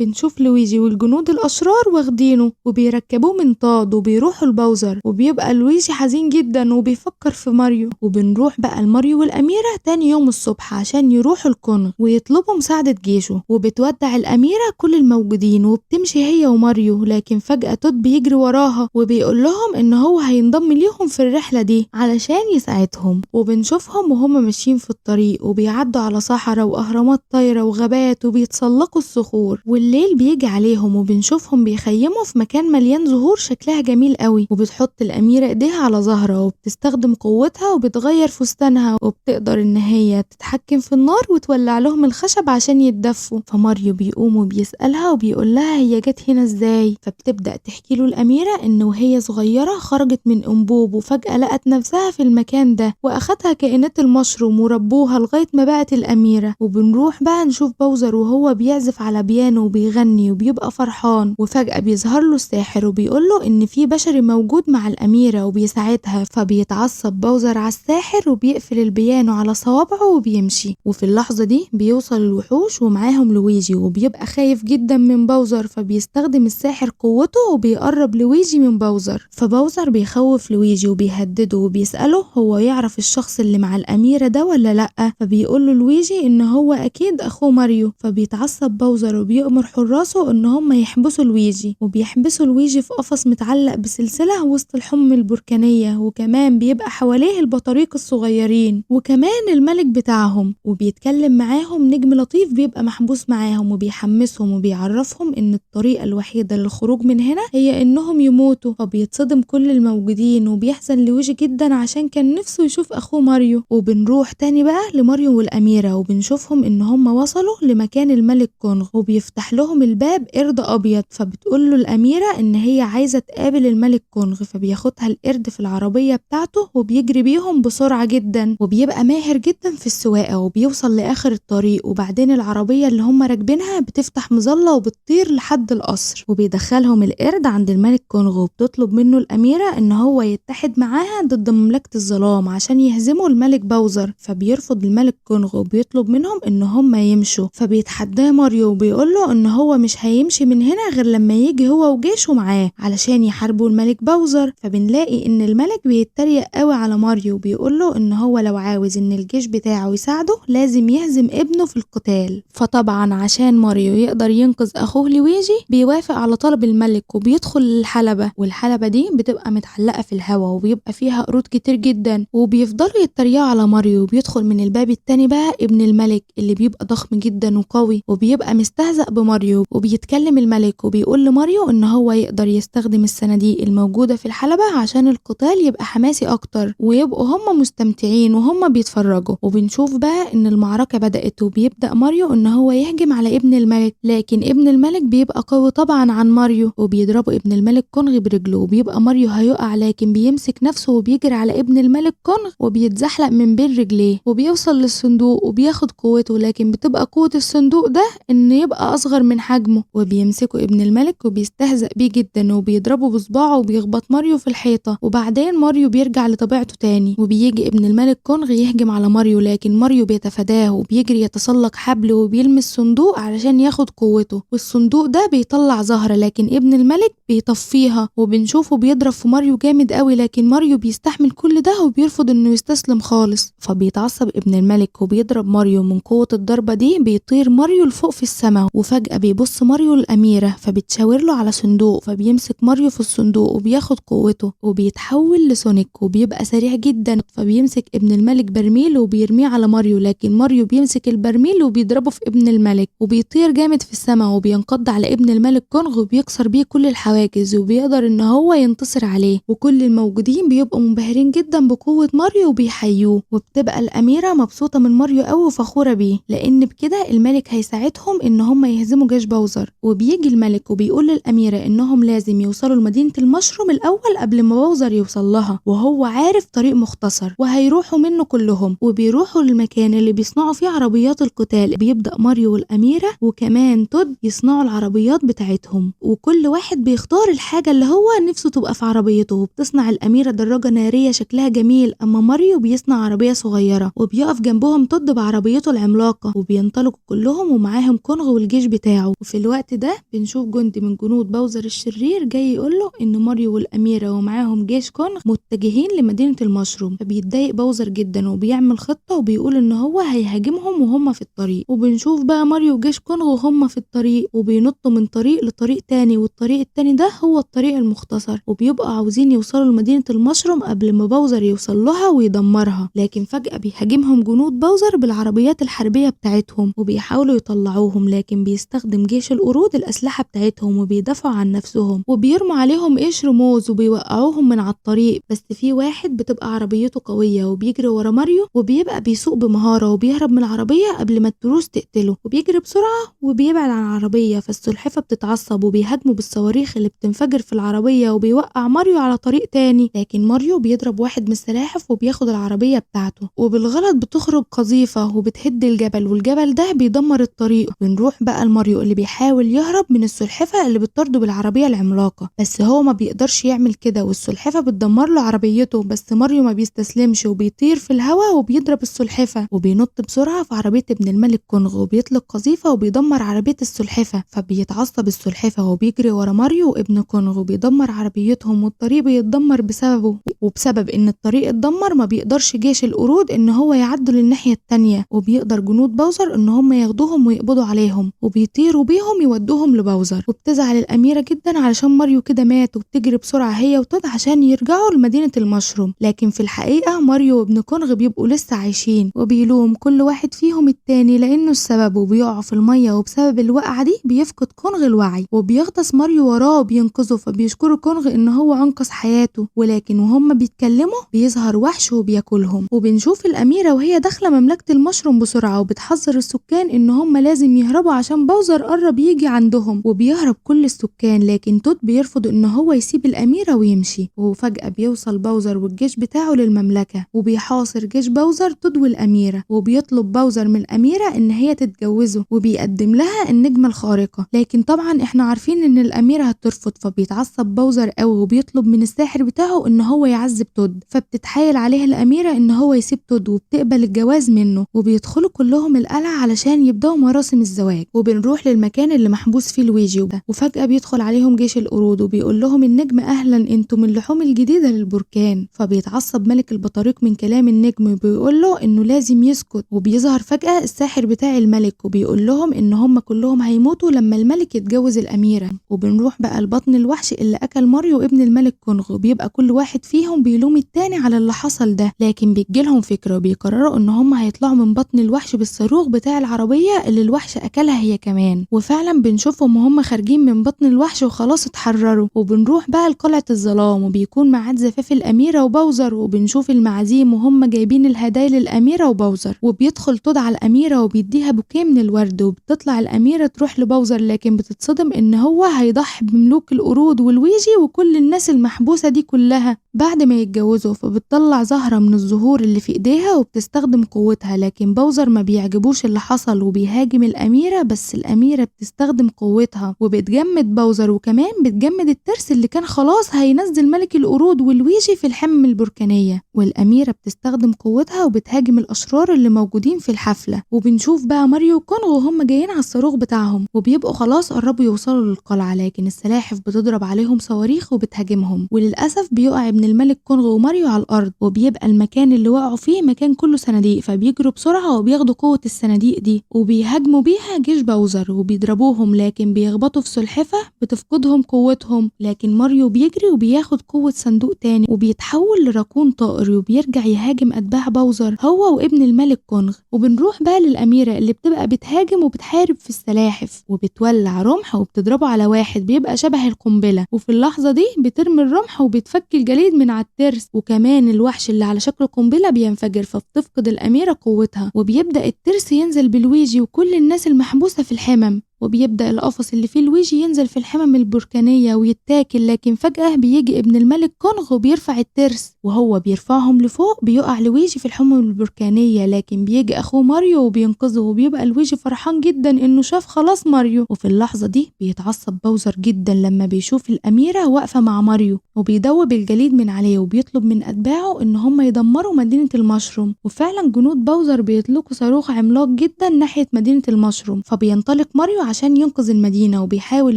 بنشوف لويجي والجنود الأشرار واخدينه وبيركبوه منطاد وبيروحوا لباوزر، وبيبقى لويجي حزين جدا وبيفكر في ماريو. وبنروح بقى لماريو والأميرة تاني يوم الصبح عشان يروحوا الكونغ ويطلبوا مساعدة جيشه، وبتودع الأميرة كل الموجودين وبتمشي هي وماريو. لكن فجأة تود بيجري وراها وبيقول لهم إن هو هينضم ليهم في الرحلة دي علشان يساعدهم. وبنشوفهم وهم ماشيين في الطريق وبيعدوا على صحراء وأهرامات طايرة وغابات وبيتسلقوا الصخور، وبالليل بيجي عليهم وبنشوفهم بيخيموا في مكان مليان زهور شكلها جميل قوي، وبتحط الأميرة ايديها على ظهرها وبتستخدم قوتها وبتغير فستانها وبتقدر ان هي تتحكم في النار وتولع لهم الخشب عشان يتدفوا. فماريو بيقوم وبيسألها وبيقول لها هي جت هنا ازاي، فبتبدأ تحكي له الأميرة ان وهي صغيرة خرجت من أنبوب وفجأة لقت نفسها في المكان ده وأخدها كائنات المشروم وربوها لغاية ما بقت الأميرة. وبنروح بقى نشوف باوزر وهو بيعزف على بيانو وبيغني وبيبقى فرحان، وفجأة بيظهر له الساحر وبيقول له ان في بشري موجود مع الأميرة وبيساعدها. فبيتعصب باوزر على الساحر وبيقفل البيانو على صوابعه وبيمشي. وفي اللحظة دي بيوصل الوحوش ومعاهم لويجي وبيبقى خايف جدا من باوزر، فبيستخدم الساحر قوته وبيقرب لويجي من باوزر. فباوزر بيخوف لويجي وبيهدده وبيسأله هو يعرف الشخص اللي مع الأميرة ده ولا لأ، فبيقول له لويجي ان هو اكيد اخوه ماريو. فبيتعصب باوزر وبيأمر حراسه ان هم يحبسوا لويجي، وبيحبسوا لويجي في قفص متعلق بسلسلة وسط الحمم البركانية، وكمان بيبقى حواليه البطاريق الصغيرين وكمان الملك بتاعهم، وبيتكلم معاهم نجم لطيف بيبقى محبوس معاهم وبيحمسهم وبيعرفهم ان الطريقة الوحيدة للخروج من هنا هي انهم يموتوا. فبيتصدم كل الموجودين وبيحزن لويجي جدا عشان كان نفسه يشوف اخوه ماريو. وبنروح تاني بقى لماريو والأميرة وبنشوفهم ان هم وصلوا لمكان الملك كونغ وبيفتح لهم الباب قرد ابيض. فبتقول له الأميرة ان هي عايزة تقابل الملك كونغ، فبياخدها القرد في العربية بتاعته وبيجري بيهم بسرعة جدا وبيبقى ماهر جدا في السواقة وبيوصل لآخر الطريق. وبعدين العربية اللي هم راكبينها بتفتح مظلة وبتطير لحد القصر، وبيدخلهم القرد عند الملك كونغ وبتطلب منه الأميرة ان هو يتحد معاها ضد مملكة الظلام عشان يهزموا الملك باوزر. فبيرفض الملك كونغ وبيطلب منهم ان هم يمشوا. فبيتحداه ماريو وبيقول له ان هو مش هيمشي من هنا غير لما يجي هو وجيشه معاه علشان يحاربوا الملك باوزر. فبنلاقي ان الملك بيتريق قوي على ماريو وبيقول له ان هو لو عاوز ان الجيش بتاعه يساعده لازم يهزم ابنه في القتال. فطبعا عشان ماريو يقدر ينقذ اخوه لويجي بيوافق على طلب الملك وبيدخل الحلبة، والحلبة دي بتبقى متعلقة في الهواء وبيبقى فيها قرود كتير جدا وبيفضلوا يتريقوا على ماريو. وبيدخل من الباب التاني بقى ابن الملك اللي بيبقى ضخم جدا وقوي وبيبقى مستهزأ بماريو، وبيتكلم الملك وبيقول لماريو ان هو يقدر يستخدم الصناديق الموجودة في الحلبة عشان القتال يبقى حماسي اكتر ويبقوا هم مستمتعين وهم بيتفرجوا. وبنشوف بقى ان المعركة بدأت وبيبدأ ماريو ان هو يهجم على ابن الملك، لكن ابن الملك بيبقى قوي طبعا عن ماريو وبيضربه ابن الملك كونغ برجله، وبيبقى ماريو هيقع لكن بيمسك نفسه وبيجري على ابن الملك كونغ وبيتزحلق من بين رجليه وبيوصل للصندوق وبياخد قوته، لكن بتبقى قوة الصندوق ده ان يبقى اصغر من حجمه. وبيمسكوا ابن الملك وبيستهزأ بيه جدا وبيضربه بصباعه وبيخبط ماريو في الحيطة، وبعدين ماريو بيرجع لطبيعته تاني وبيجي ابن الملك كونغ يهجم على ماريو، لكن ماريو بيتفاداه وبيجري يتسلق حبل وبيلمس صندوق علشان ياخد قوته، والصندوق ده بيطلع زهرة لكن ابن الملك بيطفيها. وبنشوفه بيضرب في ماريو جامد قوي لكن ماريو بيستحمل كل ده وبيرفض انه يستسلم خالص. فبيتعصب ابن الملك وبيضرب ماريو، من قوة الضربة دي بيطير ماريو لفوق في السماء. وفجأة بيبص ماريو للأميرة فبتشاور له على صندوق، فبيمسك ماريو في الصندوق وبياخد قوته وبيتحول لسونيك وبيبقى سريع جدا. فبيمسك ابن الملك برميل وبيرميه على ماريو، لكن ماريو بيمسك البرميل وبيضربه في ابن الملك وبيطير جامد في السماء وبينقض على ابن الملك كونغ وبيكسر بيه كل الحواجز وبيقدر ان هو ينتصر عليه. وكل الموجودين بيبقوا منبهرين جدا بقوة ماريو وبيحيوه، وبتبقى الأميرة مبسوطة من ماريو قوي وفخورة بيه لأن بكده الملك هيساعدهم ان هم يهزموا جيش باوزر. وبيجي الملك وبيقول للأميرة انهم لازم يوصلوا لمدينة المشروم الأول قبل ما باوزر يوصل لها، وهو عارف طريق مختصر وهيروحوا منه كلهم. وبيروحوا للمكان اللي بيصنعوا فيه عربيات القتال. بيبدأ ماريو والأميرة وكمان تود يصنعوا العربيات بتاعتهم، وكل واحد بيختار الحاجة اللي هو نفسه تبقى في عربيته. وبتصنع الأميرة دراجة نارية شكلها جميل، أما ماريو بيصنع عربية صغيرة وبيقف جنبهم تود بعربيته العملاقة، وبينطلقوا كلهم ومعاهم كونغ والجيش بتاعه. وفي الوقت ده بنشوف جندي من جنود باوزر الشرير جاي يقوله ان ماريو والأميرة ومعاهم جيش كونغ متجهين لمدينة المشروم. فبيتضايق باوزر جدا وبيعمل خطة وبيقول ان هو هيهاجمهم وهم في الطريق. وبنشوف بقى ماريو وجيش كونغ وهم في الطريق وبينطوا من طريق لطريق تاني، والطريق التاني ده هو الطريق المختصر، وبيبقوا عاوزين يوصلوا لمدينة المشروم قبل ما باوزر يوصل لها ويدمرها. لكن فجأة بيهاجمهم جنود باوزر بالعربيات الحربية بتاعتهم وبيحاولوا يطلعوهم، لكن بيستخدموا بيستخدم جيش القرود الأسلحة بتاعتهم وبيدافعوا عن نفسهم وبيرموا عليهم قشر موز وبيوقعوهم من على الطريق. بس في واحد بتبقى عربيته قوية وبيجري ورا ماريو وبيبقى بيسوق بمهارة وبيهرب من العربية قبل ما التروس تقتله وبيجري بسرعة وبيبعد عن العربية. فالسلحفة بتتعصب وبيهاجموا بالصواريخ اللي بتنفجر في العربية وبيوقع ماريو على طريق تاني، لكن ماريو بيضرب واحد من السلاحف وبياخد العربية بتاعته وبالغلط بتخرج قذيفة وبتهد الجبل والجبل ده بيدمر الطريق. بنروح بقى لماريو اللي بيحاول يهرب من السلحفة اللي بتطرده بالعربية العملاقة، بس هو ما بيقدرش يعمل كده والسلحفة بتدمر له عربيته. بس ماريو ما بيستسلمش وبيطير في الهواء وبيضرب السلحفة وبينط بسرعة في عربية ابن الملك كونغ وبيطلق قذيفة وبيدمر عربية السلحفة. فبيتعصب السلحفة وبيجري ورا ماريو وابن كونغ وبيدمر عربيتهم والطريق بيتدمر بسببه، وبسبب ان الطريق اتدمر ما بيقدرش جيش القرود ان هو يعدوا للناحية التانية، وبيقدر جنود باوزر ان هم ياخدوهم ويقبضوا عليهم وبيطيروا بيهم يودوهم لباوزر. وبتزعل الأميرة جدا علشان ماريو كده مات وبتجري بسرعة هي وتود عشان يرجعوا لمدينة المشروم، لكن في الحقيقة ماريو وابن كونغ بيبقوا لسه عايشين وبيلوم كل واحد فيهم التاني لأنه السبب، وبيقعوا في المية وبسبب الوقعة دي بيفقد كونغ الوعي وبيغطس ماريو وراه وبينقذه. فبيشكروا كونغ ان هو انقذ حياته، ولكن وهم بيتكلموا بيظهر وحش وبياكلهم. وبنشوف الأميرة وهي داخلة مملكة المشروم بسرعة وبتحذر السكان ان هم لازم يهربوا عشان باوزر قرب يجي عندهم، وبيهرب كل السكان لكن تود بيرفض ان هو يسيب الأميرة ويمشي. وفجأة بيوصل باوزر والجيش بتاعه للمملكة وبيحاصر جيش باوزر تود والأميرة، وبيطلب باوزر من الأميرة ان هي تتجوزه وبيقدم لها النجمة الخارقة، لكن طبعا احنا عارفين ان الأميرة هترفض. فبيتعصب باوزر قوي وبيطلب من الساحر بتاعه ان هو يعذب تود، فبتتحايل عليه الأميرة ان هو يسيب تود وبتقبل الجواز منه، وبيدخلوا كلهم القلعة علشان يبدأوا مراسم الزواج. وبنروح للمكان اللي محبوس فيه لويجي وفجأة بيدخل عليهم جيش القرود وبيقول لهم النجم اهلا انتم اللحوم الجديدة للبركان. فبيتعصب ملك البطاريق من كلام النجم وبيقول له انه لازم يسكت، وبيظهر فجأة الساحر بتاع الملك وبيقول لهم ان هم كلهم هيموتوا لما الملك يتجوز الأميرة. وبنروح بقى لبطن الوحش اللي اكل ماريو ابن الملك كونغ، وبيبقى كل واحد فيهم بيلوم التاني على اللي حصل ده، لكن بيجيلهم فكرة وبيقرروا ان هم هيطلعوا من بطن الوحش بالصاروخ بتاع العربية اللي الوحش اكلها هي كمان. وفعلا بنشوفهم وهم خارجين من بطن الوحش وخلاص اتحرروا. وبنروح بقى لقلعة الظلام وبيكون ميعاد زفاف الأميرة وباوزر، وبنشوف المعازيم وهم جايبين الهدايا للأميرة وباوزر، وبيدخل تود على الأميرة وبيديها بوكيه من الورد، وبتطلع الأميرة تروح لباوزر لكن بتتصدم ان هو هيضحي بملوك القرود والويجي وكل الناس المحبوسة دي كلها بعد ما يتجوزوا. فبتطلع زهرة من الزهور اللي في ايديها وبتستخدم قوتها، لكن باوزر ما بيعجبوش اللي حصل وبيهاجم الأميرة، بس الأميرة بتستخدم قوتها وبتجمد باوزر وكمان بتجمد الترس اللي كان خلاص هينزل ملك القرود والويجي في الحمم البركانية. والأميرة بتستخدم قوتها وبتهاجم الأشرار اللي موجودين في الحفلة. وبنشوف بقى ماريو وكونغ وهم جايين على الصاروخ بتاعهم وبيبقوا خلاص قربوا يوصلوا للقلعة، لكن السلاحف بتضرب عليهم صواريخ وبتهاجمهم، وللأسف بيقع ابن الملك كونغ وماريو على الأرض، وبيبقى المكان اللي وقعوا فيه مكان كله صناديق، فبيجروا بسرعة وبياخدوا قوة الصناديق دي وبيهاجموا بيها جيش باوزر وبيضربوهم، لكن بيخبطوا في سلحفة بتفقدهم قوتهم، لكن ماريو بيجري وبياخد قوة صندوق تاني وبيتحول لراكون طائر وبيرجع يهاجم أتباع باوزر هو وابن الملك كونغ. وبنروح بقى للأميرة اللي بتبقى بتهاجم وبتحارب في السلاحف وبتولع رمح وبتضربه على واحد بيبقى شبه القنبلة، وفي اللحظة دي بترمي الرمح وبتفك الجليد من على الترس، وكمان الوحش اللي على شكل قنبلة بينفجر، فبتفقد الأميرة قوتها وبيبدأ الترس ينزل بالويجي وكل الناس المحبوسة في الحمم، وبيبدأ القفص اللي فيه لويجي ينزل في الحمم البركانية ويتاكل، لكن فجأة بيجي ابن الملك كونغ وبيرفع الترس، وهو بيرفعهم لفوق بيقع لويجي في الحمم البركانية، لكن بيجي أخوه ماريو وبينقذه، وبيبقى لويجي فرحان جدا إنه شاف خلاص ماريو. وفي اللحظة دي بيتعصب باوزر جدا لما بيشوف الأميرة واقفة مع ماريو وبيدوب الجليد من عليه وبيطلب من أتباعه إن هم يدمروا مدينة المشروم، وفعلا جنود باوزر بيطلقوا صاروخ عملاق جدا ناحية مدينة المشروم، فبينطلق ماريو عشان ينقذ المدينة وبيحاول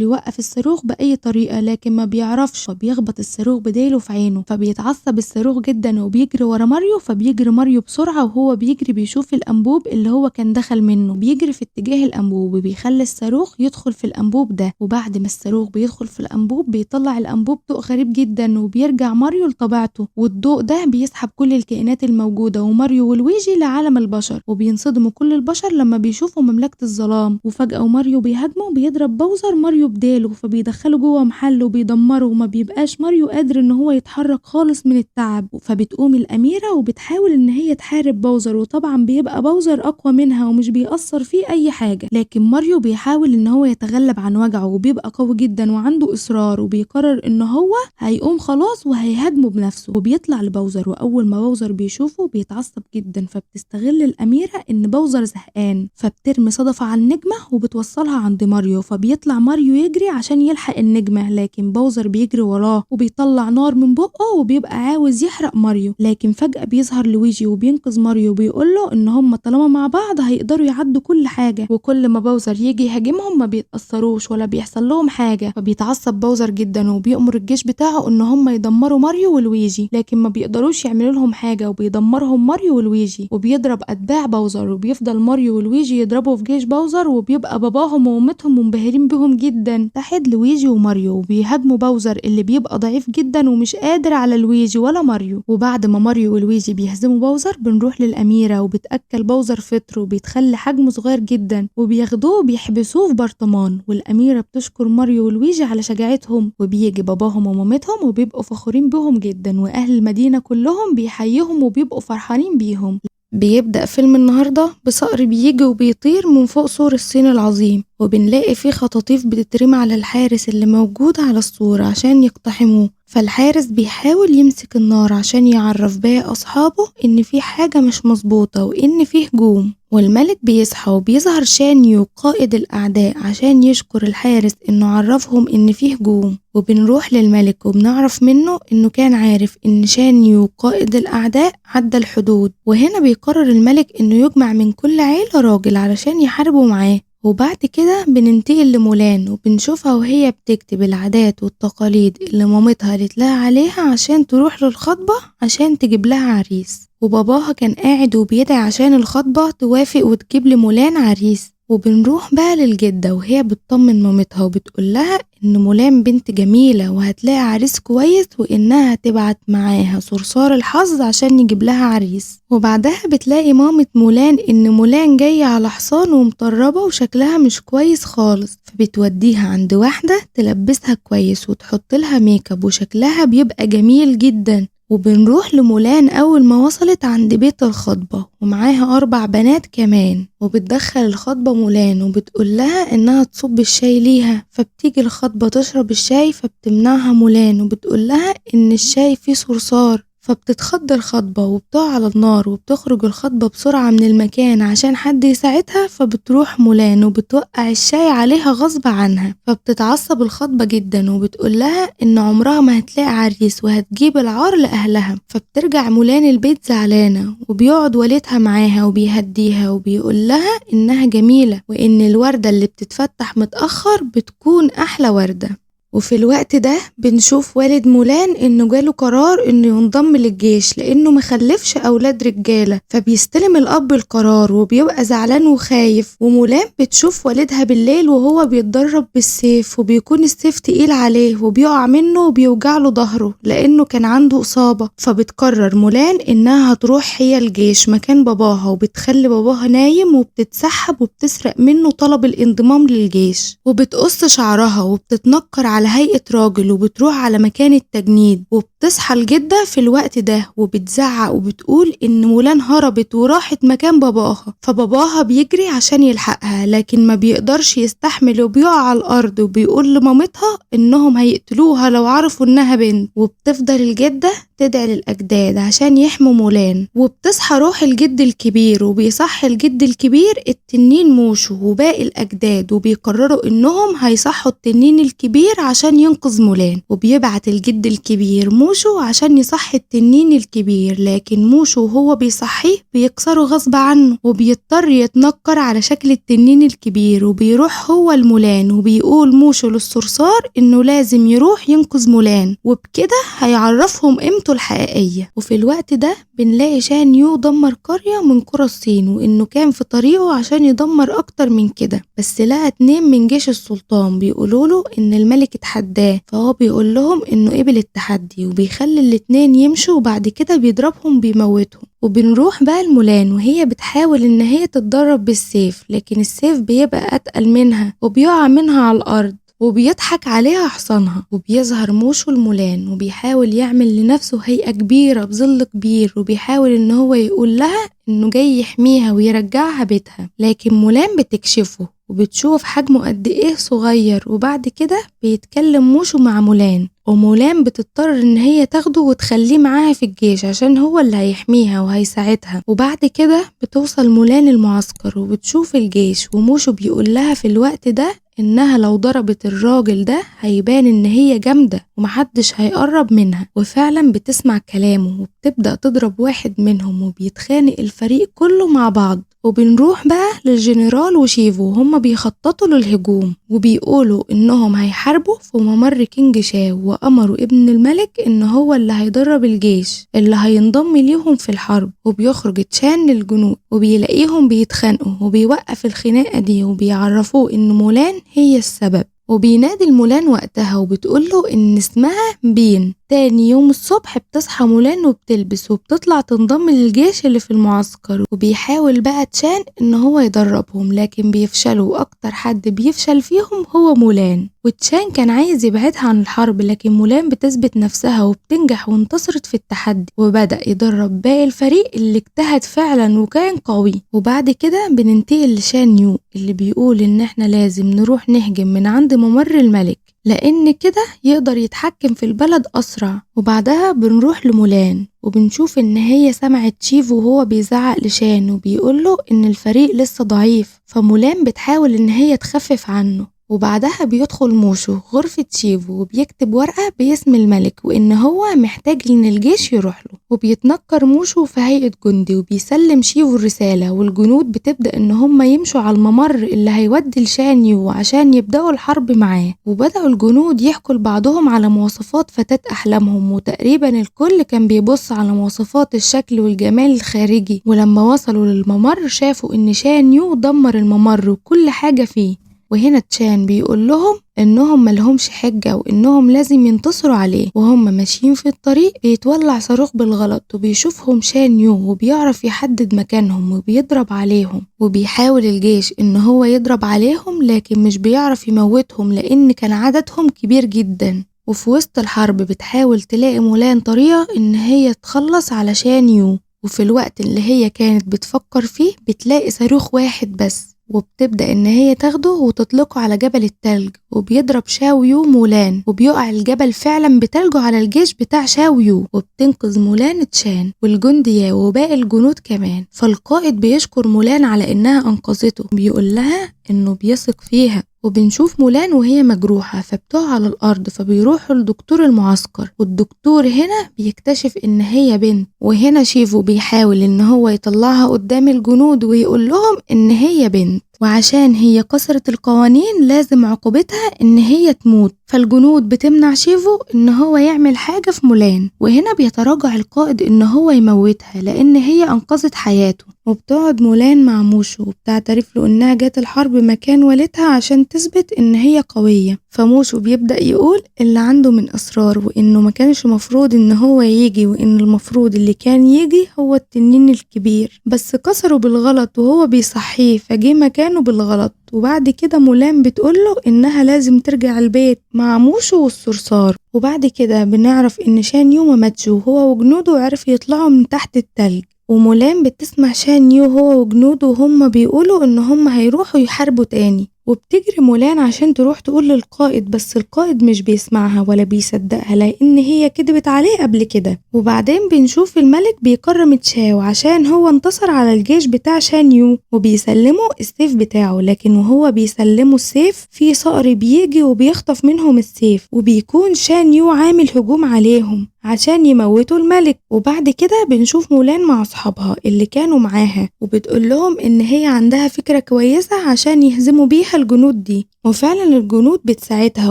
يوقف الصاروخ بأي طريقة لكن ما بيعرفش، فبيخبط الصاروخ بديله في عينه، فبيتعصب الصاروخ جدا وبيجري ورا ماريو، فبيجري ماريو بسرعة وهو بيجري بيشوف الأنبوب اللي هو كان دخل منه، بيجري في اتجاه الأنبوب وبيخلي الصاروخ يدخل في الأنبوب ده، وبعد ما الصاروخ بيدخل في الأنبوب بيطلع الأنبوب ضوء غريب جدا وبيرجع ماريو لطبيعته، والضوء ده بيسحب كل الكائنات الموجودة وماريو والويجي لعالم البشر، وبينصدموا كل البشر لما بيشوفوا مملكة الظلام، وفجأة ماريو بيهاجموا بيضرب بوزر ماريو بداله، فبيدخله جوه محل وبيدمره، وما بيبقاش ماريو قادر ان هو يتحرك خالص من التعب. فبتقوم الأميرة وبتحاول ان هي تحارب بوزر، وطبعا بيبقى بوزر اقوى منها ومش بيأثر فيه اي حاجة، لكن ماريو بيحاول ان هو يتغلب عن وجعه وبيبقى قوي جدا وعنده اصرار، وبيقرر ان هو هيقوم خلاص وهيهاجمه بنفسه. وبيطلع لبوزر، واول ما بوزر بيشوفه بيتعصب جدا، فبتستغل الأميرة ان بوزر زهقان، فبترمي صدفة على النجمة وبتوصلها عند ماريو. فبيطلع ماريو يجري عشان يلحق النجمة، لكن بوزر بيجري وراه وبيطلع نار من بقه وبيبقى عاوز يحرق ماريو. لكن فجأة بيظهر لويجي وبينقذ ماريو وبيقوله ان هم طالما مع بعض هيقدروا يعدوا كل حاجة، وكل ما بوزر يجي يهاجمهم ما بيتأثروش ولا بيحصل لهم حاجة. فبيتعصب بوزر جدا وبيأمر الجيش بتاعه ان هم يدمروا ماريو ولويجي، لكن ما بيقدروش يعملوا لهم حاجة وبيدمرهم ماريو ولويجي. وبيضرب أتباع بوزر، وبيفضل ماريو ولويجي يضربوا في جيش بوزر، وبيبقى باباهم ومامتهم منبهرين بهم جدا. تحت لويجي وماريو وبيهاجموا بوزر اللي بيبقى ضعيف جدا ومش قادر على لويجي ولا ماريو. وبعد ما ماريو ولويجي بيهزموا بوزر بنروح للأميرة وبتأكل بوزر فطر وبيتخلي حجمه صغير جدا، وبياخدوه وبيحبسوه في برطمان. والأميرة بتشكر ماريو ولويجي على شجاعتهم، وبيجي باباهم ومامتهم وبيبقوا فخورين بهم جدا، وأهل المدينة كلهم بيحييهم وبيبقوا فرحانين بيهم. بيبدأ فيلم النهاردة بصقر بيجي وبيطير من فوق سور الصين العظيم، وبنلاقي فيه خطاطيف بتترمي على الحارس اللي موجود على السور عشان يقتحموه. فالحارس بيحاول يمسك النار عشان يعرف باقي أصحابه إن في حاجة مش مظبوطة وإن فيه هجوم. والملك بيصحى وبيظهر شانيو قائد الأعداء عشان يشكر الحارس إنه عرفهم إن فيه هجوم. وبنروح للملك وبنعرف منه إنه كان عارف إن شانيو قائد الأعداء عدى الحدود، وهنا بيقرر الملك إنه يجمع من كل عيلة راجل علشان يحاربوا معاه. وبعد كده بننتقل لمولان وبنشوفها وهي بتكتب العادات والتقاليد اللي مامتها قالت لها عليها عشان تروح للخطبة عشان تجيب لها عريس. وباباها كان قاعد وبيدعي عشان الخطبة توافق وتجيب لمولان عريس. وبنروح بقى للجدة وهي بتطمن مامتها وبتقول لها إن مولان بنت جميلة وهتلاقي عريس كويس، وإنها هتبعت معاها صرصار الحظ عشان يجيب لها عريس. وبعدها بتلاقي مامة مولان إن مولان جاية على حصان ومطربة وشكلها مش كويس خالص، فبتوديها عند واحدة تلبسها كويس وتحط لها ميك اب وشكلها بيبقى جميل جدا. وبنروح لمولان أول ما وصلت عند بيت الخطبة ومعاها 4 بنات كمان، وبتدخل الخطبة مولان وبتقول لها إنها تصب الشاي ليها. فبتيجي الخطبة تشرب الشاي فبتمنعها مولان وبتقول لها إن الشاي فيه صرصار. فبتتخض الخطبة وبتقع على النار، وبتخرج الخطبة بسرعة من المكان عشان حد يساعدها. فبتروح مولان وبتوقع الشاي عليها غصب عنها، فبتتعصب الخطبة جدا وبتقول لها ان عمرها ما هتلاقي عريس وهتجيب العار لأهلها. فبترجع مولان البيت زعلانة، وبيقعد والدها معاها وبيهديها وبيقول لها انها جميلة وان الوردة اللي بتتفتح متأخر بتكون احلى وردة. وفي الوقت ده بنشوف والد مولان انه جاله قرار انه ينضم للجيش لانه مخلفش اولاد رجالة، فبيستلم الاب القرار وبيبقى زعلان وخايف. ومولان بتشوف والدها بالليل وهو بيتدرب بالسيف، وبيكون السيف تقيل عليه وبيقع منه وبيوجعله ظهره لانه كان عنده اصابة. فبتقرر مولان انها هتروح هي الجيش مكان باباها، وبتخلي باباها نايم وبتتسحب وبتسرق منه طلب الانضمام للجيش، وبتقص شعرها وبتتنكر على هيئة راجل وبتروح على مكان التجنيد. وبتصحى الجدة في الوقت ده وبتزعق وبتقول ان مولان هربت وراحت مكان باباها. فباباها بيجري عشان يلحقها لكن ما بيقدرش يستحمل وبيقع على الارض، وبيقول لمامتها انهم هيقتلوها لو عرفوا انها بنت. وبتفضل الجدة تدعي للأجداد عشان يحموا مولان. وبتصحى روح الجد الكبير وبيصحي الجد الكبير التنين موشو وباقي الأجداد، وبيقرروا إنهم هيصحوا التنين الكبير عشان ينقذ مولان. وبيبعت الجد الكبير موشو عشان يصحي التنين الكبير، لكن موشو وهو بيصحيه بيكسره غصب عنه وبيضطر يتنكر على شكل التنين الكبير. وبيروح هو المولان وبيقول موشو للصرصار إنه لازم يروح ينقذ مولان، وبكده هيعرفهم قيمته الحقيقية. وفي الوقت ده بنلاقي شانيو دمر قرية من قرى الصين، وإنه كان في طريقه عشان يدمر أكتر من كده، بس لقى 2 من جيش السلطان بيقولوله إن الملك وبيتحداه، فهو بيقول لهم انه قبل التحدي وبيخلي الاتنين يمشوا، وبعد كده بيضربهم بيموتهم. وبنروح بقى لمولان وهي بتحاول ان هي تتدرب بالسيف، لكن السيف بيبقى اتقل منها وبيقع منها على الارض، وبيضحك عليها حصانها. وبيظهر موشو المولان وبيحاول يعمل لنفسه هيئة كبيرة بظل كبير، وبيحاول ان هو يقول لها انه جاي يحميها ويرجعها بيتها، لكن مولان بتكشفه وبتشوف حجمه قد ايه صغير. وبعد كده بيتكلم موشو مع مولان، ومولان بتضطر ان هي تاخده وتخليه معاها في الجيش عشان هو اللي هيحميها وهيساعدها. وبعد كده بتوصل مولان المعسكر وبتشوف الجيش، وموشو بيقول لها في الوقت ده انها لو ضربت الراجل ده هيبان ان هي جامدة ومحدش هيقرب منها. وفعلا بتسمع كلامه وبتبدأ تضرب واحد منهم، وبيتخانق الفريق كله مع بعض. وبنروح بقى للجنرال وشيفو، هما بيخططوا للهجوم وبيقولوا انهم هيحاربوا في ممر كينج شاو، وامروا ابن الملك ان هو اللي هيدرب الجيش اللي هينضم ليهم في الحرب. وبيخرج تشان للجنود وبيلاقيهم بيتخانقوا، وبيوقف الخناقة دي وبيعرفوه ان مولان هي السبب. وبينادي المولان وقتها وبتقوله ان اسمها بين. تاني يوم الصبح بتصحى مولان وبتلبس وبتطلع تنضم للجيش اللي في المعسكر، وبيحاول بقى تشان ان هو يدربهم لكن بيفشلوا، واكتر حد بيفشل فيهم هو مولان. وتشان كان عايز يبعدها عن الحرب، لكن مولان بتثبت نفسها وبتنجح وانتصرت في التحدي، وبدأ يدرب باقي الفريق اللي اجتهد فعلا وكان قوي. وبعد كده بننتقل لشان يو اللي بيقول ان احنا لازم نروح نهجم من عند ممر الملك، لأن كده يقدر يتحكم في البلد أسرع. وبعدها بنروح لمولان وبنشوف إن هي سمعت شيفو وهو بيزعق لشان وبيقوله إن الفريق لسه ضعيف، فمولان بتحاول إن هي تخفف عنه. وبعدها بيدخل موشو غرفة شيفو وبيكتب ورقة باسم الملك وإن هو محتاج إن الجيش يروح له، وبيتنكر موشو في هيئة جندي وبيسلم شيفو الرسالة. والجنود بتبدأ إن هم يمشوا على الممر اللي هيودي لشان يو عشان يبدأوا الحرب معاه. وبدأوا الجنود يحكوا لبعضهم على مواصفات فتاة أحلامهم، وتقريبا الكل كان بيبص على مواصفات الشكل والجمال الخارجي. ولما وصلوا للممر شافوا إن شان يو دمر الممر وكل حاجة فيه. وهنا تشان بيقول لهم انهم ملهمش حجة وانهم لازم ينتصروا عليه. وهم ماشيين في الطريق بيتولع صاروخ بالغلط، وبيشوفهم شان يو وبيعرف يحدد مكانهم وبيضرب عليهم. وبيحاول الجيش ان هو يضرب عليهم لكن مش بيعرف يموتهم لان كان عددهم كبير جدا. وفي وسط الحرب بتحاول تلاقي مولان طريقة ان هي تخلص على شان يو، وفي الوقت اللي هي كانت بتفكر فيه بتلاقي صاروخ واحد بس، وبتبدأ ان هي تاخده وتطلقه على جبل التلج. وبيضرب شاويو مولان وبيقع الجبل فعلا بتلجه على الجيش بتاع شاويو، وبتنقذ مولان تشان والجندية وباقي الجنود كمان. فالقائد بيشكر مولان على انها انقذته، بيقول لها انه بيثق فيها. وبنشوف مولان وهي مجروحة فبتقع على الأرض، فبيروحوا لدكتور المعسكر، والدكتور هنا بيكتشف إن هي بنت. وهنا شيفو بيحاول إن هو يطلعها قدام الجنود ويقول لهم إن هي بنت، وعشان هي كسرت القوانين لازم عقوبتها إن هي تموت. فالجنود بتمنع شيفو إن هو يعمل حاجة في مولان، وهنا بيتراجع القائد إن هو يموتها لأن هي أنقذت حياته. وبتقعد مولان مع موشو وبتعترف له إنها جات الحرب مكان والدها عشان تثبت إن هي قوية. فموشو بيبدأ يقول اللي عنده من أسرار، وإنه ما كانش مفروض إن هو يجي، وإن المفروض اللي كان يجي هو التنين الكبير، بس كسره بالغلط وهو بيصحيه فجي مكانه بالغلط. وبعد كده مولان بتقوله إنها لازم ترجع البيت مع موشو والصرصار. وبعد كده بنعرف إن شان يو ما ماتش وهو وجنوده عرف يطلعوا من تحت التلج. ومولان بتسمع شان يو هو وجنوده وهم بيقولوا إن هم هيروحوا يحاربوا تاني، وبتجري مولان عشان تروح تقول للقائد، بس القائد مش بيسمعها ولا بيصدقها لأن هي كدبت عليه قبل كده. وبعدين بنشوف الملك بيكرم تشاو عشان هو انتصر على الجيش بتاع شان يو وبيسلمه السيف بتاعه، لكن وهو بيسلمه السيف في صقر بيجي وبيخطف منهم السيف، وبيكون شان يو عامل هجوم عليهم عشان يموتوا الملك. وبعد كده بنشوف مولان مع أصحابها اللي كانوا معاها وبتقول لهم إن هي عندها فكرة كويسة عشان يهزموا بيها الجنود دي. وفعلا الجنود بتساعدها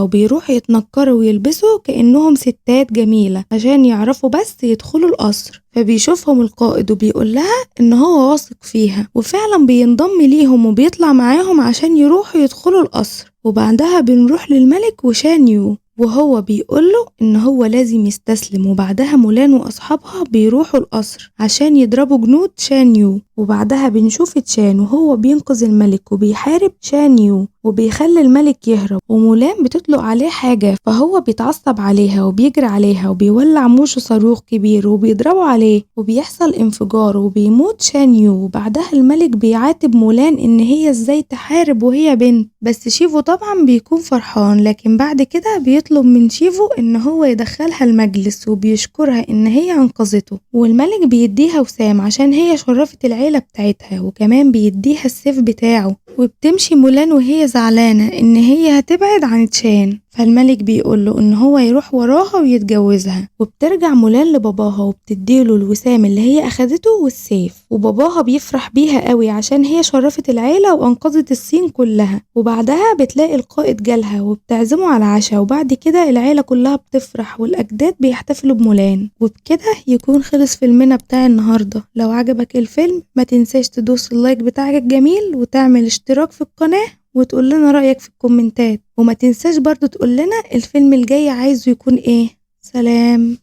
وبيروحوا يتنكروا ويلبسوا كأنهم ستات جميلة عشان يعرفوا بس يدخلوا القصر. فبيشوفهم القائد وبيقول لها إن هو واثق فيها، وفعلا بينضم ليهم وبيطلع معاهم عشان يروحوا يدخلوا القصر. وبعدها بنروح للملك وشان يو وهو بيقوله إن هو لازم يستسلم. وبعدها مولان وأصحابها بيروحوا القصر عشان يضربوا جنود شان يو. وبعدها بنشوف تشان وهو بينقذ الملك وبيحارب شان يو وبيخلي الملك يهرب، ومولان بتطلق عليه حاجة فهو بيتعصب عليها وبيجري عليها وبيولع موشه صاروخ كبير وبيضربوا عليه وبيحصل انفجار وبيموت شان يو. وبعدها الملك بيعاتب مولان إن هي ازاي تحارب وهي بنت، بس شيفو طبعا بيكون فرحان. لكن بعد كده بيطلب من شيفو إن هو يدخلها المجلس وبيشكرها إن هي أنقذته، والملك بيديها وسام عشان هي شرفت العيلة بتاعتها، وكمان بيديها السيف بتاعه. وبتمشي مولان وهي زعلانة إن هي هتبعد عن تشان، فالملك بيقوله إن هو يروح وراها ويتجوزها. وبترجع مولان لباباها وبتديله الوسام اللي هي أخدته والسيف، وباباها بيفرح بيها قوي عشان هي شرفت العيلة وأنقذت الصين كلها. وبعدها بتلاقي القائد جالها وبتعزمه على عشاء، وبعد كده العيلة كلها بتفرح والأجداد بيحتفلوا بمولان. وبكده يكون خلص فيلمنا بتاع النهاردة. لو عجبك الفيلم ما تنساش تدوس اللايك بتاعك الجميل وتعمل اشتراك في القناة وتقول لنا رأيك في الكومنتات، وما تنساش برضو تقول لنا الفيلم الجاي عايزه يكون ايه. سلام.